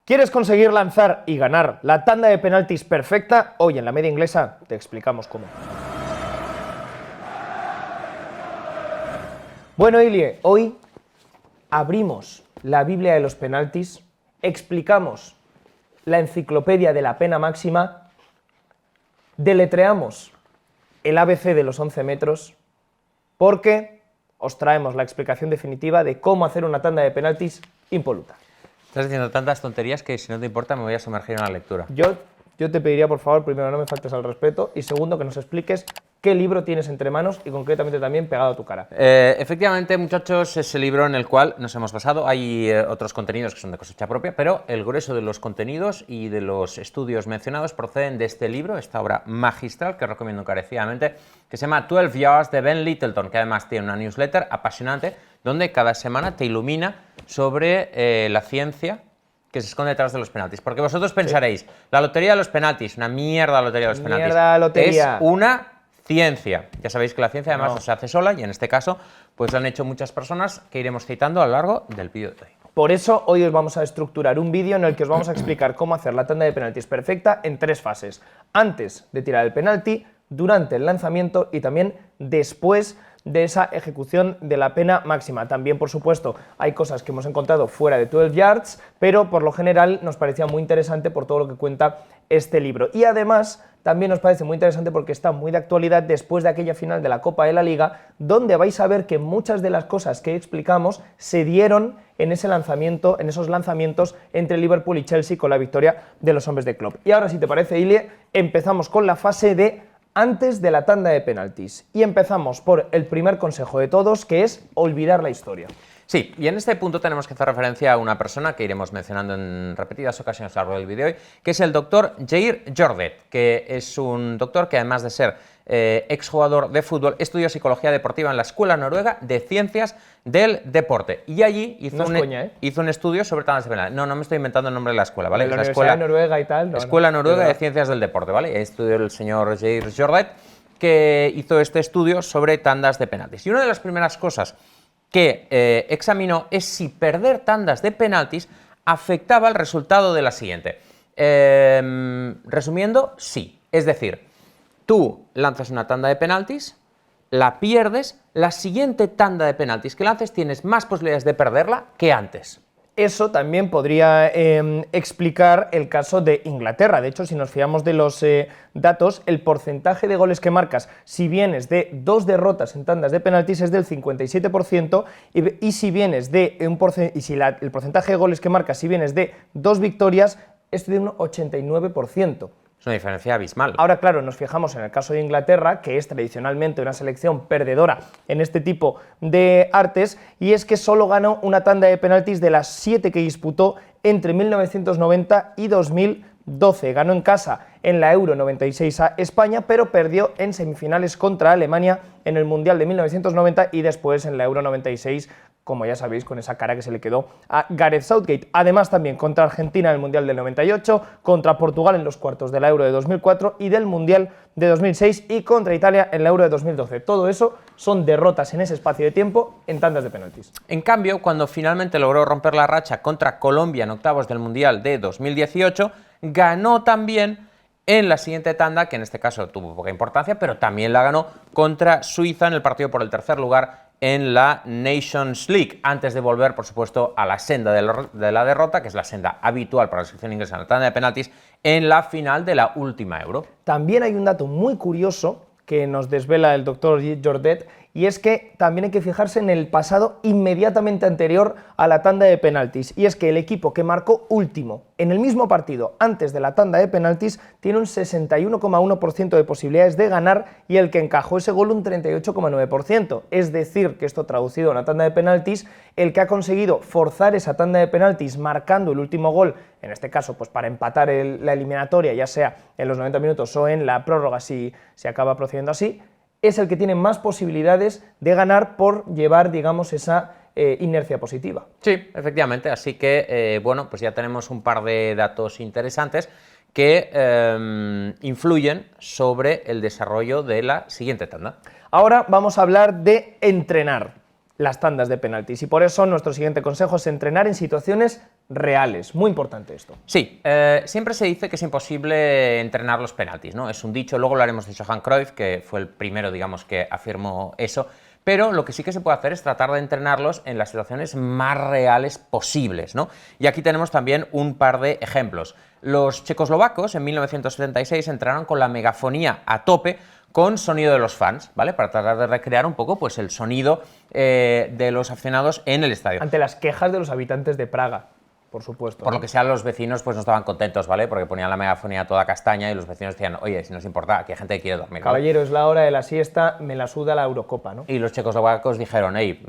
¿Quieres conseguir lanzar y ganar la tanda de penaltis perfecta? Hoy en la media inglesa te explicamos cómo. Bueno, Ilie, hoy abrimos la Biblia de los penaltis, explicamos la enciclopedia de la pena máxima, deletreamos el ABC de los 11 metros, porque os traemos la explicación definitiva de cómo hacer una tanda de penaltis impoluta. Estás diciendo tantas tonterías que, si no te importa, me voy a sumergir en la lectura. Yo te pediría, por favor, primero, no me faltes al respeto, y segundo, que nos expliques qué libro tienes entre manos y concretamente también pegado a tu cara. Efectivamente, muchachos, es el libro en el cual nos hemos basado. Hay otros contenidos que son de cosecha propia, pero el grueso de los contenidos y de los estudios mencionados proceden de este libro, esta obra magistral que recomiendo encarecidamente, que se llama 12 Yards de Ben Littleton, que además tiene una newsletter apasionante donde cada semana te ilumina sobre la ciencia que se esconde detrás de los penaltis. Porque vosotros pensaréis, la lotería de los penaltis, una mierda lotería de los penaltis. Mierda lotería. Es una ciencia. Ya sabéis que la ciencia además no se hace sola, y en este caso pues lo han hecho muchas personas que iremos citando a lo largo del vídeo de hoy. Por eso hoy os vamos a estructurar un vídeo en el que os vamos a explicar cómo hacer la tanda de penaltis perfecta en 3 fases. Antes de tirar el penalti, durante el lanzamiento y también después de esa ejecución de la pena máxima. También, por supuesto, hay cosas que hemos encontrado fuera de 12 Yards, pero por lo general nos parecía muy interesante por todo lo que cuenta este libro. Y además, también nos parece muy interesante porque está muy de actualidad después de aquella final de la Copa de la Liga, donde vais a ver que muchas de las cosas que explicamos se dieron en ese lanzamiento, en esos lanzamientos entre Liverpool y Chelsea con la victoria de los hombres de Klopp. Y ahora, si te parece, Ilie, empezamos con la fase de antes de la tanda de penaltis. Y empezamos por el primer consejo de todos, que es olvidar la historia. Sí, y en este punto tenemos que hacer referencia a una persona que iremos mencionando en repetidas ocasiones a lo largo del vídeo hoy, que es el doctor Jair Jordet, que es un doctor que, además de ser exjugador de fútbol, estudió psicología deportiva en la Escuela Noruega de Ciencias del Deporte. Y allí hizo, hizo un estudio sobre tandas de penaltis. No me estoy inventando el nombre de la escuela, ¿vale? La es Universidad Noruega y tal. Escuela Noruega de Ciencias del Deporte, ¿vale? Estudió el señor Jair Jordet, que hizo este estudio sobre tandas de penaltis. Y una de las primeras cosas que examinó es si perder tandas de penaltis afectaba el resultado de la siguiente. Resumiendo, sí. Es decir, tú lanzas una tanda de penaltis, la pierdes, la siguiente tanda de penaltis que lances tienes más posibilidades de perderla que antes. Eso también podría explicar el caso de Inglaterra. De hecho, si nos fiamos de los datos, el porcentaje de goles que marcas si vienes de 2 derrotas en tandas de penaltis es del 57%, y si vienes de el porcentaje de goles que marcas si vienes de 2 victorias es de un 89%. Es una diferencia abismal. Ahora, claro, nos fijamos en el caso de Inglaterra, que es tradicionalmente una selección perdedora en este tipo de artes, y es que solo ganó una tanda de penaltis de las 7 que disputó entre 1990 y 2012. Ganó en casa en la Euro 96 a España, pero perdió en semifinales contra Alemania en el Mundial de 1990 y después en la Euro 96, como ya sabéis, con esa cara que se le quedó a Gareth Southgate. Además, también contra Argentina en el Mundial del 98, contra Portugal en los cuartos de la Euro de 2004 y del Mundial de 2006, y contra Italia en la Euro de 2012. Todo eso son derrotas en ese espacio de tiempo en tandas de penaltis. En cambio, cuando finalmente logró romper la racha contra Colombia en octavos del Mundial de 2018, ganó también en la siguiente tanda, que en este caso tuvo poca importancia, pero también la ganó contra Suiza en el partido por el tercer lugar en la Nations League, antes de volver, por supuesto, a la senda de la derrota, que es la senda habitual para la selección inglesa en la tanda de penaltis, en la final de la última Euro. También hay un dato muy curioso que nos desvela el doctor Jordet, y es que también hay que fijarse en el pasado inmediatamente anterior a la tanda de penaltis, y es que el equipo que marcó último en el mismo partido antes de la tanda de penaltis tiene un 61,1% de posibilidades de ganar, y el que encajó ese gol un 38,9%, es decir, que esto traducido a una tanda de penaltis, el que ha conseguido forzar esa tanda de penaltis marcando el último gol, en este caso pues para empatar la eliminatoria, ya sea en los 90 minutos o en la prórroga si se acaba procediendo así, es el que tiene más posibilidades de ganar por llevar, digamos, esa inercia positiva. Sí, efectivamente, así que, bueno, pues ya tenemos un par de datos interesantes que influyen sobre el desarrollo de la siguiente tanda. Ahora vamos a hablar de entrenar. las tandas de penaltis. Y por eso nuestro siguiente consejo es entrenar en situaciones reales. Muy importante esto. Sí, siempre se dice que es imposible entrenar los penaltis, ¿no? Es un dicho, luego lo haremos de Johan Cruyff, que fue el primero, digamos, que afirmó eso. Pero lo que sí que se puede hacer es tratar de entrenarlos en las situaciones más reales posibles, ¿no? Y aquí tenemos también un par de ejemplos. Los checoslovacos en 1976 entrenaron con la megafonía a tope con sonido de los fans, ¿vale? Para tratar de recrear un poco pues, el sonido de los aficionados en el estadio. Ante las quejas de los habitantes de Praga, por supuesto. Por lo que sea, los vecinos pues no estaban contentos, ¿vale? Porque ponían la megafonía toda castaña y los vecinos decían, oye, si nos importa, aquí hay gente que quiere dormir, ¿vale? Caballero, es la hora de la siesta, me la suda la Eurocopa, ¿no? Y los checoslovacos dijeron, hey,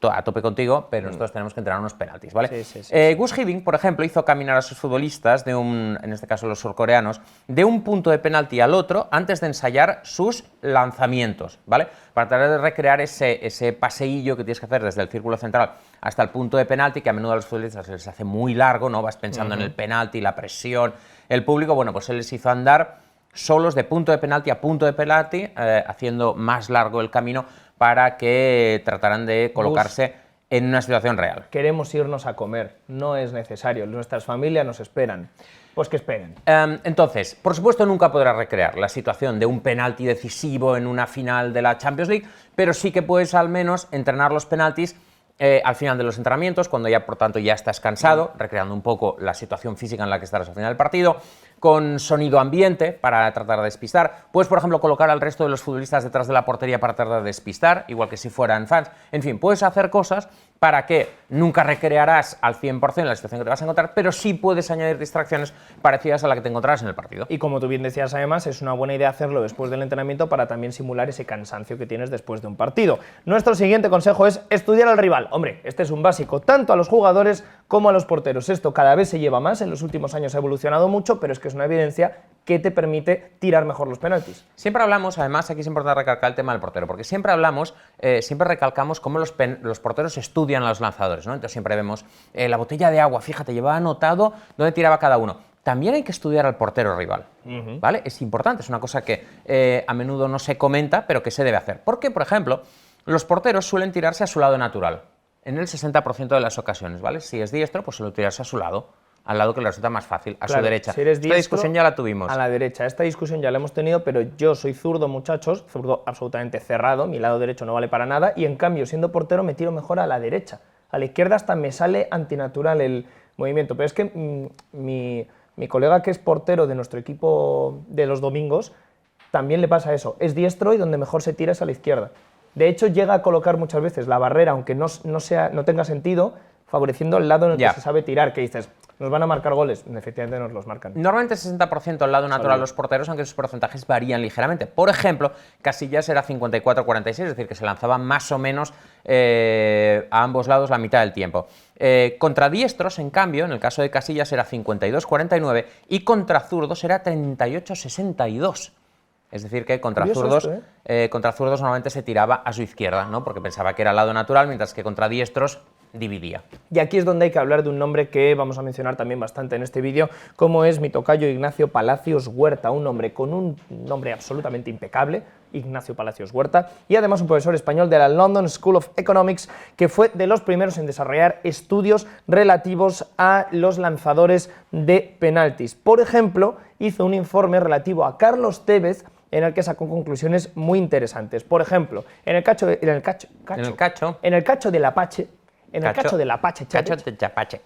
a tope contigo, pero nosotros tenemos que entrenar unos penaltis, ¿vale? Sí. Gus Hiddink, por ejemplo, hizo caminar a sus futbolistas, en este caso los surcoreanos, de un punto de penalti al otro antes de ensayar sus lanzamientos, ¿vale? Para tratar de recrear ese paseillo que tienes que hacer desde el círculo central hasta el punto de penalti, que a menudo a los futbolistas les hace muy largo, ¿no? Vas pensando en el penalti, la presión, el público, bueno, pues él les hizo andar solos de punto de penalti a punto de penalti, haciendo más largo el camino para que trataran de colocarse en una situación real. Queremos irnos a comer, no es necesario, nuestras familias nos esperan. Pues que esperen. Entonces, por supuesto nunca podrás recrear la situación de un penalti decisivo en una final de la Champions League, pero sí que puedes al menos entrenar los penaltis al final de los entrenamientos, cuando ya por tanto ya estás cansado, recreando un poco la situación física en la que estarás al final del partido, con sonido ambiente para tratar de despistar. Puedes, por ejemplo, colocar al resto de los futbolistas detrás de la portería para tratar de despistar, igual que si fueran fans. En fin, puedes hacer cosas para que nunca recrearás al 100% la situación que te vas a encontrar, pero sí puedes añadir distracciones parecidas a la que te encontrarás en el partido. Y como tú bien decías, además, es una buena idea hacerlo después del entrenamiento para también simular ese cansancio que tienes después de un partido. Nuestro siguiente consejo es estudiar al rival. Hombre, este es un básico tanto a los jugadores como a los porteros. Esto cada vez se lleva más, en los últimos años ha evolucionado mucho, pero es que es una evidencia que te permite tirar mejor los penaltis. Siempre hablamos, además aquí es importante recalcar el tema del portero, porque siempre hablamos, siempre recalcamos cómo los porteros estudian a los lanzadores, ¿no? Entonces siempre vemos la botella de agua, fíjate, llevaba anotado dónde tiraba cada uno. También hay que estudiar al portero rival, ¿vale? Es importante, es una cosa que a menudo no se comenta, pero que se debe hacer. Porque, por ejemplo, los porteros suelen tirarse a su lado natural, en el 60% de las ocasiones, ¿vale? Si es diestro, pues suele tirarse a su lado, al lado que le resulta más fácil, a su derecha. Si eres diestro, esta discusión ya la tuvimos. A la derecha. Esta discusión ya la hemos tenido, pero yo soy zurdo, muchachos, zurdo absolutamente cerrado, mi lado derecho no vale para nada, y en cambio, siendo portero, me tiro mejor a la derecha. A la izquierda hasta me sale antinatural el movimiento, pero es que mi colega que es portero de nuestro equipo de los domingos, también le pasa eso, es diestro y donde mejor se tira es a la izquierda. De hecho, llega a colocar muchas veces la barrera, aunque no tenga sentido, favoreciendo el lado en el que se sabe tirar, que dices, ¿nos van a marcar goles? Efectivamente nos los marcan. Normalmente 60% al lado natural los porteros, aunque sus porcentajes varían ligeramente. Por ejemplo, Casillas era 54-46, es decir, que se lanzaba más o menos a ambos lados la mitad del tiempo. Contra diestros, en cambio, en el caso de Casillas era 52-49 y contra zurdos era 38-62. Es decir, que contra zurdos normalmente se tiraba a su izquierda, ¿no? Porque pensaba que era el lado natural, mientras que contra diestros dividía. Y aquí es donde hay que hablar de un nombre que vamos a mencionar también bastante en este vídeo, como es mi tocayo Ignacio Palacios Huerta, un hombre con un nombre absolutamente impecable, Ignacio Palacios Huerta, y además un profesor español de la London School of Economics, que fue de los primeros en desarrollar estudios relativos a los lanzadores de penaltis. Por ejemplo, hizo un informe relativo a Carlos Tevez, en el que sacó conclusiones muy interesantes. Por ejemplo, en el cacho del Apache, Chapache,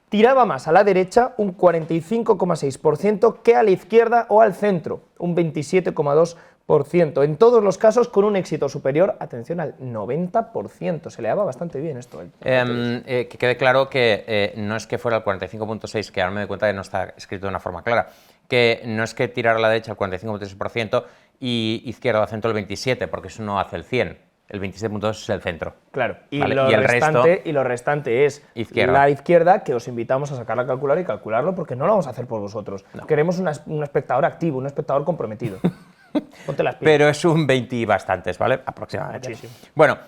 tiraba más a la derecha un 45,6% que a la izquierda o al centro, un 27,2%. En todos los casos con un éxito superior, atención, al 90%. Se le daba bastante bien esto. Que quede claro que no es que fuera el 45,6%, que ahora me doy cuenta que no está escrito de una forma clara, que no es que tirar a la derecha el 45,3% y izquierda o centro el 27%, porque eso no hace el 100%. El 27,2 es el centro. Claro, y, ¿vale? lo restante es la izquierda, que os invitamos a sacar la calculadora y calcularlo, porque no lo vamos a hacer por vosotros. No. Queremos un espectador activo, un espectador comprometido. Ponte las pilas. Pero es un 20 y bastantes, ¿vale? Aproximadamente. Muchísimo. Bueno,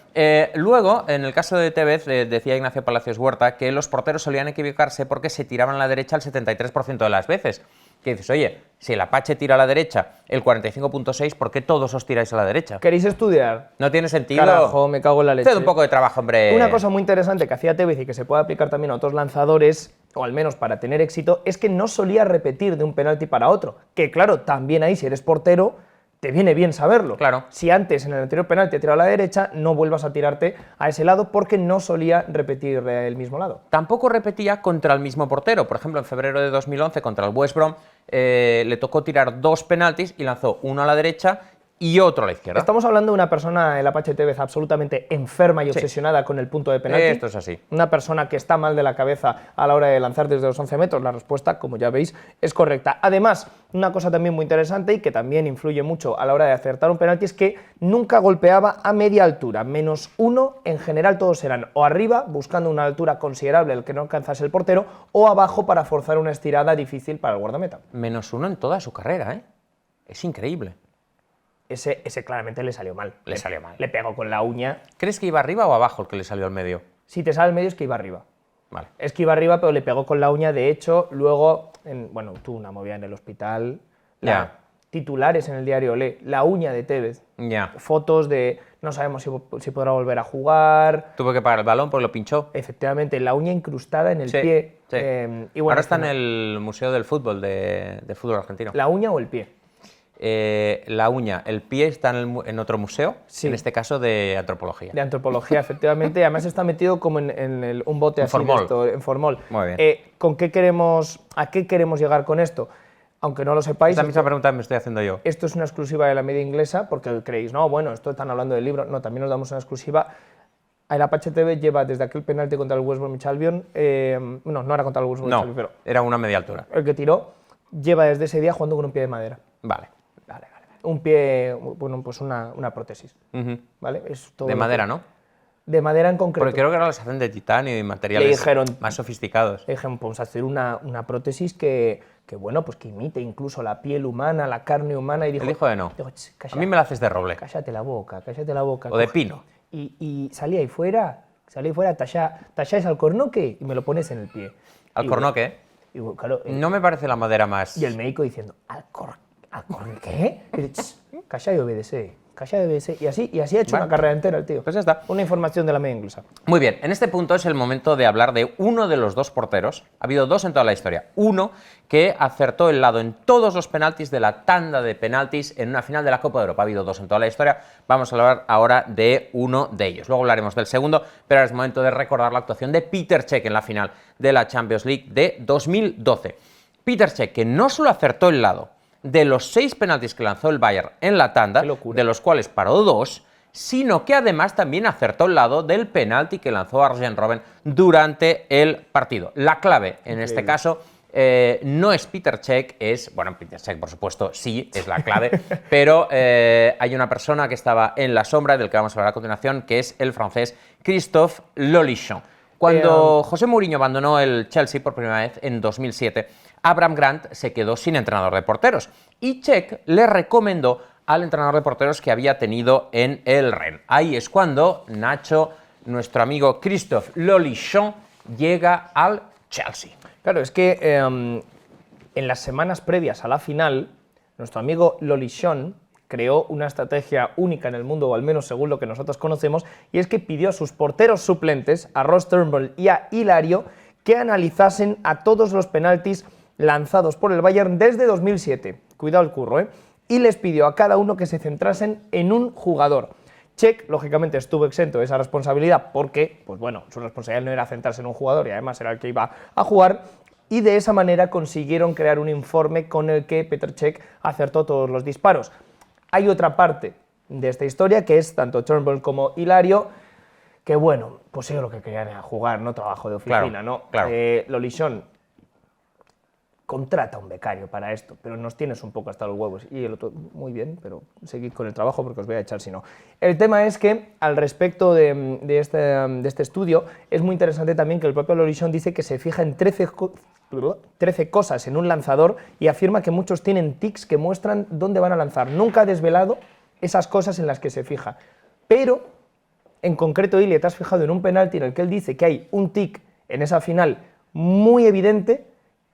luego, en el caso de Tevez, decía Ignacio Palacios Huerta que los porteros solían equivocarse porque se tiraban a la derecha el 73% de las veces. Que dices, oye, si el Apache tira a la derecha el 45.6, ¿por qué todos os tiráis a la derecha? ¿Queréis estudiar? No tiene sentido. Carajo, me cago en la leche. Haced un poco de trabajo, hombre. Una cosa muy interesante que hacía Tevez y que se puede aplicar también a otros lanzadores, o al menos para tener éxito, es que no solía repetir de un penalti para otro. Que claro, también ahí, si eres portero, te viene bien saberlo. Claro. Si antes en el anterior penalti te tirado a la derecha, no vuelvas a tirarte a ese lado porque no solía repetir el mismo lado. Tampoco repetía contra el mismo portero. Por ejemplo, en febrero de 2011 contra el West Brom le tocó tirar 2 penaltis y lanzó uno a la derecha y otro a la izquierda. Estamos hablando de una persona, el Apache Tevez, absolutamente enferma y obsesionada con el punto de penalti. Esto es así. Una persona que está mal de la cabeza a la hora de lanzar desde los 11 metros. La respuesta, como ya veis, es correcta. Además, una cosa también muy interesante y que también influye mucho a la hora de acertar un penalti es que nunca golpeaba a media altura. -1, en general todos eran o arriba, buscando una altura considerable al que no alcanzase el portero, o abajo para forzar una estirada difícil para el guardameta. -1 en toda su carrera, ¿eh? Es increíble. Ese claramente le salió mal. Le salió mal. Le pegó con la uña. ¿Crees que iba arriba o abajo el que le salió al medio? Si te sale al medio es que iba arriba. Vale. Es que iba arriba, pero le pegó con la uña. De hecho, luego, bueno, tuvo una movida en el hospital. Ya. Titulares en el diario Olé, la uña de Tevez. Ya. Fotos de, no sabemos si podrá volver a jugar. Tuvo que pagar el balón porque lo pinchó. Efectivamente, la uña incrustada en el Sí, pie. sí. Y bueno, ahora está en el Museo del Fútbol, de fútbol argentino. ¿La uña o el pie? La uña, el pie está en otro museo, Sí. en este caso de antropología. De antropología, efectivamente. Y además está metido como en un bote En así de formol. esto, en formol. Muy bien. ¿A qué queremos llegar con esto? Aunque no lo sepáis, Esa misma pregunta me estoy haciendo yo. esto es una exclusiva de la media inglesa, porque creéis, no, bueno, esto están hablando del libro. No, también nos damos una exclusiva. El Apache TV lleva desde aquel penalti contra el West Bromwich Albion, no era contra el West Bromwich No, Albion, pero era una media altura. el que tiró, lleva desde ese día jugando con un pie de madera. Vale. Un pie, bueno, pues una prótesis, Ujú. ¿vale? Es todo De lo madera, que- ¿no? De madera en concreto. Porque creo que ahora las hacen de titanio y materiales dijeron- más sofisticados. Le dijeron, vamos a hacer una prótesis que, bueno, pues que imite incluso la piel humana, la carne humana. Y dijo, Él dijo de no. dijo, A mí me la haces de roble. cállate la boca, cállate la boca. O de Coge- pino. Y salí ahí fuera, talláis alcornoque y me lo pones en el pie. Alcornoque. Y, claro, No me parece la madera más... y el médico diciendo, ¿qué? Y dice, calla y obedece, calla y obedece. Y así ha hecho Bueno. una carrera entera el tío. Pues ya está. Una información de la media inglesa. Muy bien, en este punto es el momento de hablar de uno de los dos porteros. Ha habido dos en toda la historia. Uno que acertó el lado en todos los penaltis de la tanda de penaltis en una final de la Copa de Europa. Ha habido dos en toda la historia. Vamos a hablar ahora de uno de ellos. Luego hablaremos del segundo, pero ahora es momento de recordar la actuación de Petr Cech en la final de la Champions League de 2012. Petr Cech, que no solo acertó el lado de los 6 penaltis que lanzó el Bayern en la tanda, Qué locura. de los cuales paró 2, sino que además también acertó el lado del penalti que lanzó Arjen Robben durante el partido. La clave, en este caso, no es Petr Cech, bueno, Petr Cech, por supuesto, sí, es la clave, pero hay una persona que estaba en la sombra, del que vamos a hablar a continuación, que es el francés Christophe Lolichon. Cuando José Mourinho abandonó el Chelsea por primera vez en 2007, Abraham Grant se quedó sin entrenador de porteros y Cech le recomendó al entrenador de porteros que había tenido en el Rennes. Ahí es cuando Nacho, nuestro amigo Christophe Lolichon, llega al Chelsea. Claro, es que en las semanas previas a la final, nuestro amigo Lolichon creó una estrategia única en el mundo, o al menos según lo que nosotros conocemos, y es que pidió a sus porteros suplentes, a Ross Turnbull y a Hilario, que analizasen a todos los penaltis lanzados por el Bayern desde 2007. Cuidado el curro, ¿eh? Y les pidió a cada uno que se centrasen en un jugador. Cech, lógicamente, estuvo exento de esa responsabilidad porque, pues bueno, su responsabilidad no era centrarse en un jugador y además era el que iba a jugar, y de esa manera consiguieron crear un informe con el que Petr Cech acertó todos los disparos. Hay otra parte de esta historia que es tanto Turnbull como Hilario, que bueno, pues ellos lo que querían era jugar, no trabajo de oficina, Claro, ¿no? claro. Lolichon contrata un becario para esto, pero nos tienes un poco hasta los huevos. Y el otro, muy bien, pero seguid con el trabajo porque os voy a echar si no. El tema es que, al respecto de este estudio, es muy interesante también que el propio Lolichon dice que se fija en 13 cosas en un lanzador y afirma que muchos tienen tics que muestran dónde van a lanzar. Nunca ha desvelado esas cosas en las que se fija. Pero, en concreto, Ilie, te has fijado en un penalti en el que él dice que hay un tic en esa final muy evidente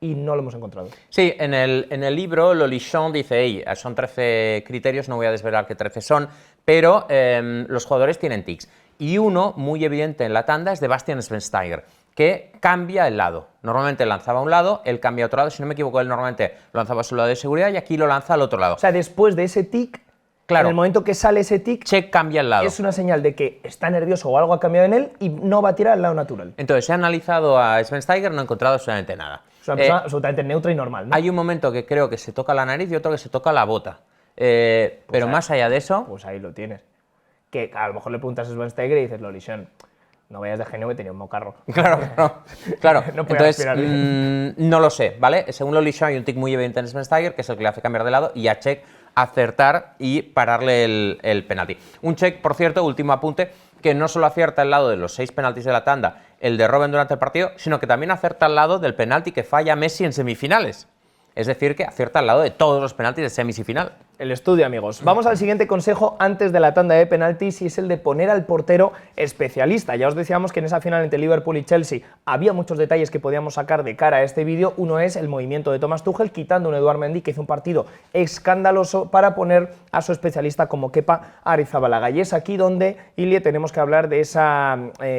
y no lo hemos encontrado. Sí, en el libro Lolichon dice, hey, son 13 criterios, no voy a desvelar qué 13 son, pero los jugadores tienen tics. Y uno, muy evidente en la tanda, es de Bastian Schweinsteiger, que cambia el lado. Normalmente lanzaba a un lado, él cambia a otro lado, si no me equivoco, él normalmente lo lanzaba a su lado de seguridad y aquí lo lanza al otro lado. O sea, después de ese tic, claro, en el momento que sale ese tic, Cech cambia el lado. es una señal de que está nervioso o algo ha cambiado en él y no va a tirar al lado natural. Entonces, he analizado a Schweinsteiger, no he encontrado absolutamente nada. Es una persona absolutamente neutra y normal, ¿no? Hay un momento que creo que se toca la nariz y otro que se toca la bota. Pero ahí- más allá de eso... Pues ahí lo tienes. Que a lo mejor le preguntas a Schweinsteiger y dices, Lolichon, no vayas de genio que tenía un mocarro. Claro. No podía Entonces, respirar bien. no lo sé, ¿vale? Según Lolichon hay un tic muy evidente en Schweinsteiger, que es el que le hace cambiar de lado, y a Cech acertar y pararle el penalti. Un Cech, por cierto, último apunte, que no solo acierta el lado de los 6 penaltis de la tanda, el de Robben durante el partido, sino que también acierta al lado del penalti que falla Messi en semifinales. Es decir, que acierta al lado de todos los penaltis de semis y final. El estudio, amigos. Vamos al siguiente consejo antes de la tanda de penaltis y es el de poner al portero especialista. Ya os decíamos que en esa final entre Liverpool y Chelsea había muchos detalles que podíamos sacar de cara a este vídeo. Uno es el movimiento de Thomas Tuchel quitando a un Eduard Mendy que hizo un partido escandaloso para poner a su especialista como Kepa Arrizabalaga. Y es aquí donde, Ilie, tenemos que hablar de esa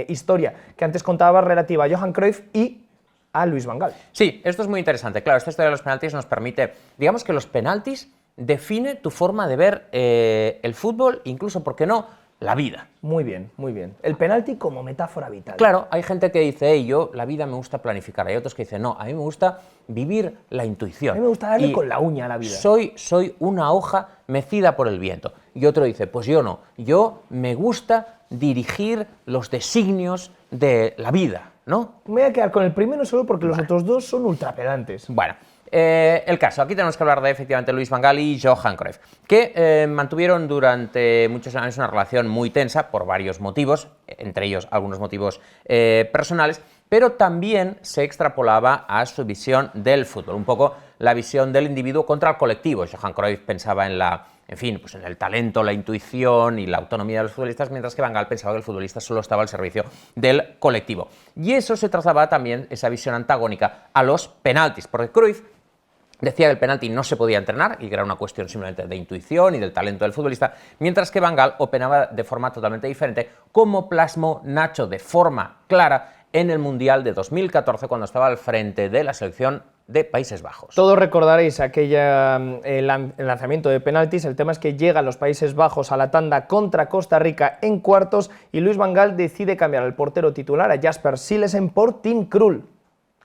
historia que antes contaba relativa a Johan Cruyff y a Luis Van Gaal. Sí, esto es muy interesante. Claro, esta historia de los penaltis nos permite, digamos que los penaltis define tu forma de ver el fútbol, incluso, ¿por qué no?, la vida. Muy bien, muy bien. El penalti como metáfora vital. Claro, hay gente que dice, hey, yo la vida me gusta planificar, hay otros que dicen, no, a mí me gusta vivir la intuición. A mí me gusta darle Y con la uña a la vida. Soy una hoja mecida por el viento. Y otro dice, pues yo no, yo me gusta dirigir los designios de la vida, ¿no? Me voy a quedar con el primero solo porque los otros dos son ultrapedantes. Bueno, el caso, aquí tenemos que hablar de efectivamente Luis Van Gaal y Johan Cruyff, que mantuvieron durante muchos años una relación muy tensa por varios motivos, entre ellos algunos motivos personales, pero también se extrapolaba a su visión del fútbol, un poco la visión del individuo contra el colectivo. Johan Cruyff pensaba en pues en el talento, la intuición y la autonomía de los futbolistas, mientras que Van Gaal pensaba que el futbolista solo estaba al servicio del colectivo. Y eso se trasladaba también, esa visión antagónica, a los penaltis, porque Cruyff decía que el penalti no se podía entrenar y que era una cuestión simplemente de intuición y del talento del futbolista, mientras que Van Gaal opinaba de forma totalmente diferente, como plasmó Nacho de forma clara en el Mundial de 2014, cuando estaba al frente de la selección de Países Bajos. Todos recordaréis el lanzamiento de penaltis. El tema es que llegan los Países Bajos a la tanda contra Costa Rica en cuartos y Luis Van Gaal decide cambiar al portero titular, a Jasper Cillessen, por Tim Krul.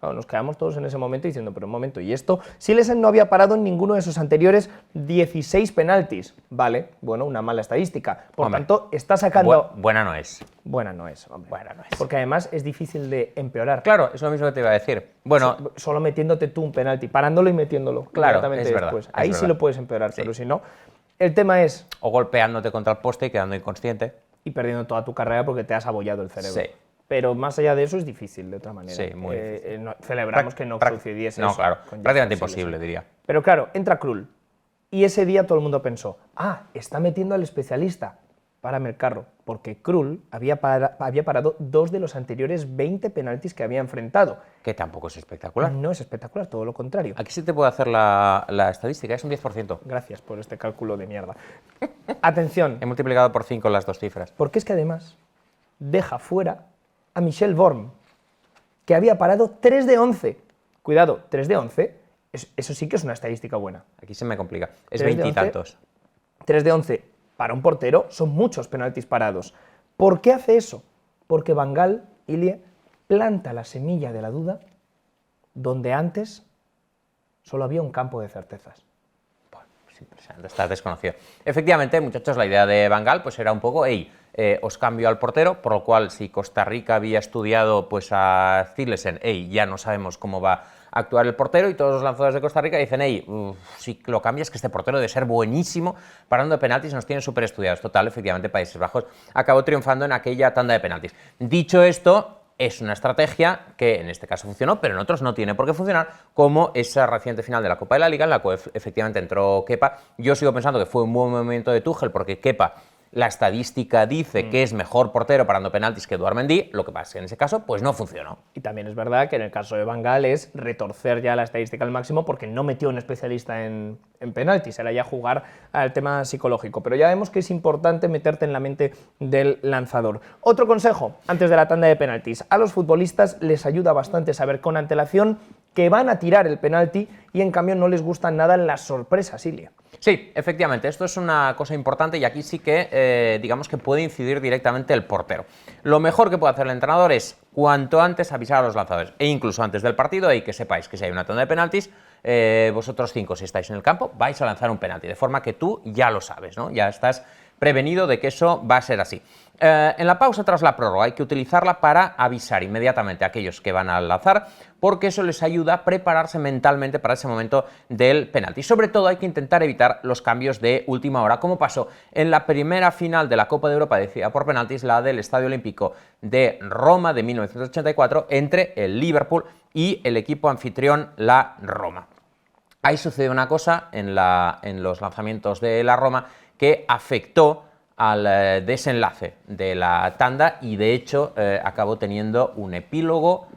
Claro, nos quedamos todos en ese momento diciendo, pero un momento, ¿y esto? Cillessen no había parado en ninguno de sus anteriores 16 penaltis. Vale, bueno, una mala estadística. Por tanto, está sacando... Buena no es. Buena no es, hombre. Buena no es. Porque además es difícil de empeorar. Claro, es lo mismo que te iba a decir. Bueno, Solo metiéndote tú un penalti, parándolo y metiéndolo. Claro, inmediatamente es verdad, después. es Ahí sí verdad. lo puedes empeorar, Sí. pero si no... El tema es... o golpeándote contra el poste y quedando inconsciente. Y perdiendo toda tu carrera porque te has abollado el cerebro. Sí. Pero más allá de eso es difícil, de otra manera. Sí, muy difícil. Celebramos que no sucediese No, eso claro, con prácticamente Jasper imposible, Cillessen. diría. Pero claro, entra Krul. Y ese día todo el mundo pensó, está metiendo al especialista. Párame el carro. Porque Krul había parado 2 de los anteriores 20 penaltis que había enfrentado. Que tampoco es espectacular. No es espectacular, todo lo contrario. Aquí sí te puedo hacer la estadística, es un 10%. Gracias por este cálculo de mierda. Atención, He multiplicado por 5 las dos cifras. porque es que además deja fuera a Michel Vorm, que había parado 3 de 11. Cuidado, 3 de 11, eso sí que es una estadística buena. Aquí se me complica. Es 3 de 20 y 11. tantos. 3 de 11 para un portero son muchos penaltis parados. ¿Por qué hace eso? Porque Van Gaal, Ilie, planta la semilla de la duda donde antes solo había un campo de certezas. Es impresionante, está desconocido. Efectivamente, muchachos, la idea de Van Gaal pues era un poco, os cambio al portero, por lo cual si Costa Rica había estudiado pues a Cillessen, ya no sabemos cómo va a actuar el portero, y todos los lanzadores de Costa Rica dicen, si lo cambias, que este portero debe ser buenísimo parando de penaltis, nos tienen súper estudiados. Total, efectivamente, Países Bajos acabó triunfando en aquella tanda de penaltis. Dicho esto, es una estrategia que en este caso funcionó, pero en otros no tiene por qué funcionar, como esa reciente final de la Copa de la Liga, en la cual efectivamente entró Kepa. Yo sigo pensando que fue un buen movimiento de Tuchel, porque Kepa la estadística dice que es mejor portero parando penaltis que Edouard Mendy, lo que pasa es que en ese caso pues no funcionó. Y también es verdad que en el caso de Van Gaal es retorcer ya la estadística al máximo porque no metió un especialista en penaltis, era ya jugar al tema psicológico. Pero ya vemos que es importante meterte en la mente del lanzador. Otro consejo, antes de la tanda de penaltis, a los futbolistas les ayuda bastante saber con antelación que van a tirar el penalti y en cambio no les gustan nada las sorpresas, Ilia. Sí, efectivamente, esto es una cosa importante y aquí sí que digamos que puede incidir directamente el portero. Lo mejor que puede hacer el entrenador es cuanto antes avisar a los lanzadores e incluso antes del partido y que sepáis que si hay una tanda de penaltis, vosotros 5 si estáis en el campo vais a lanzar un penalti, de forma que tú ya lo sabes, ¿no? Ya estás prevenido de que eso va a ser así. En la pausa tras la prórroga hay que utilizarla para avisar inmediatamente a aquellos que van a lanzar, porque eso les ayuda a prepararse mentalmente para ese momento del penalti. Sobre todo hay que intentar evitar los cambios de última hora, como pasó en la primera final de la Copa de Europa decidida por penaltis, la del Estadio Olímpico de Roma de 1984, entre el Liverpool y el equipo anfitrión, la Roma. Ahí sucedió una cosa en los lanzamientos de la Roma que afectó al desenlace de la tanda y de hecho acabó teniendo un epílogo,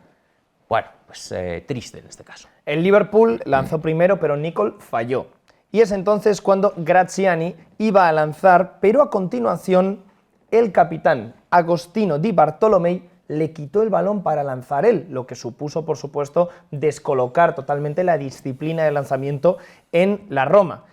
bueno, pues triste en este caso. El Liverpool lanzó primero, pero Nicol falló. Y es entonces cuando Graziani iba a lanzar, pero a continuación el capitán Agostino Di Bartolomei le quitó el balón para lanzar él, lo que supuso, por supuesto, descolocar totalmente la disciplina de lanzamiento en la Roma.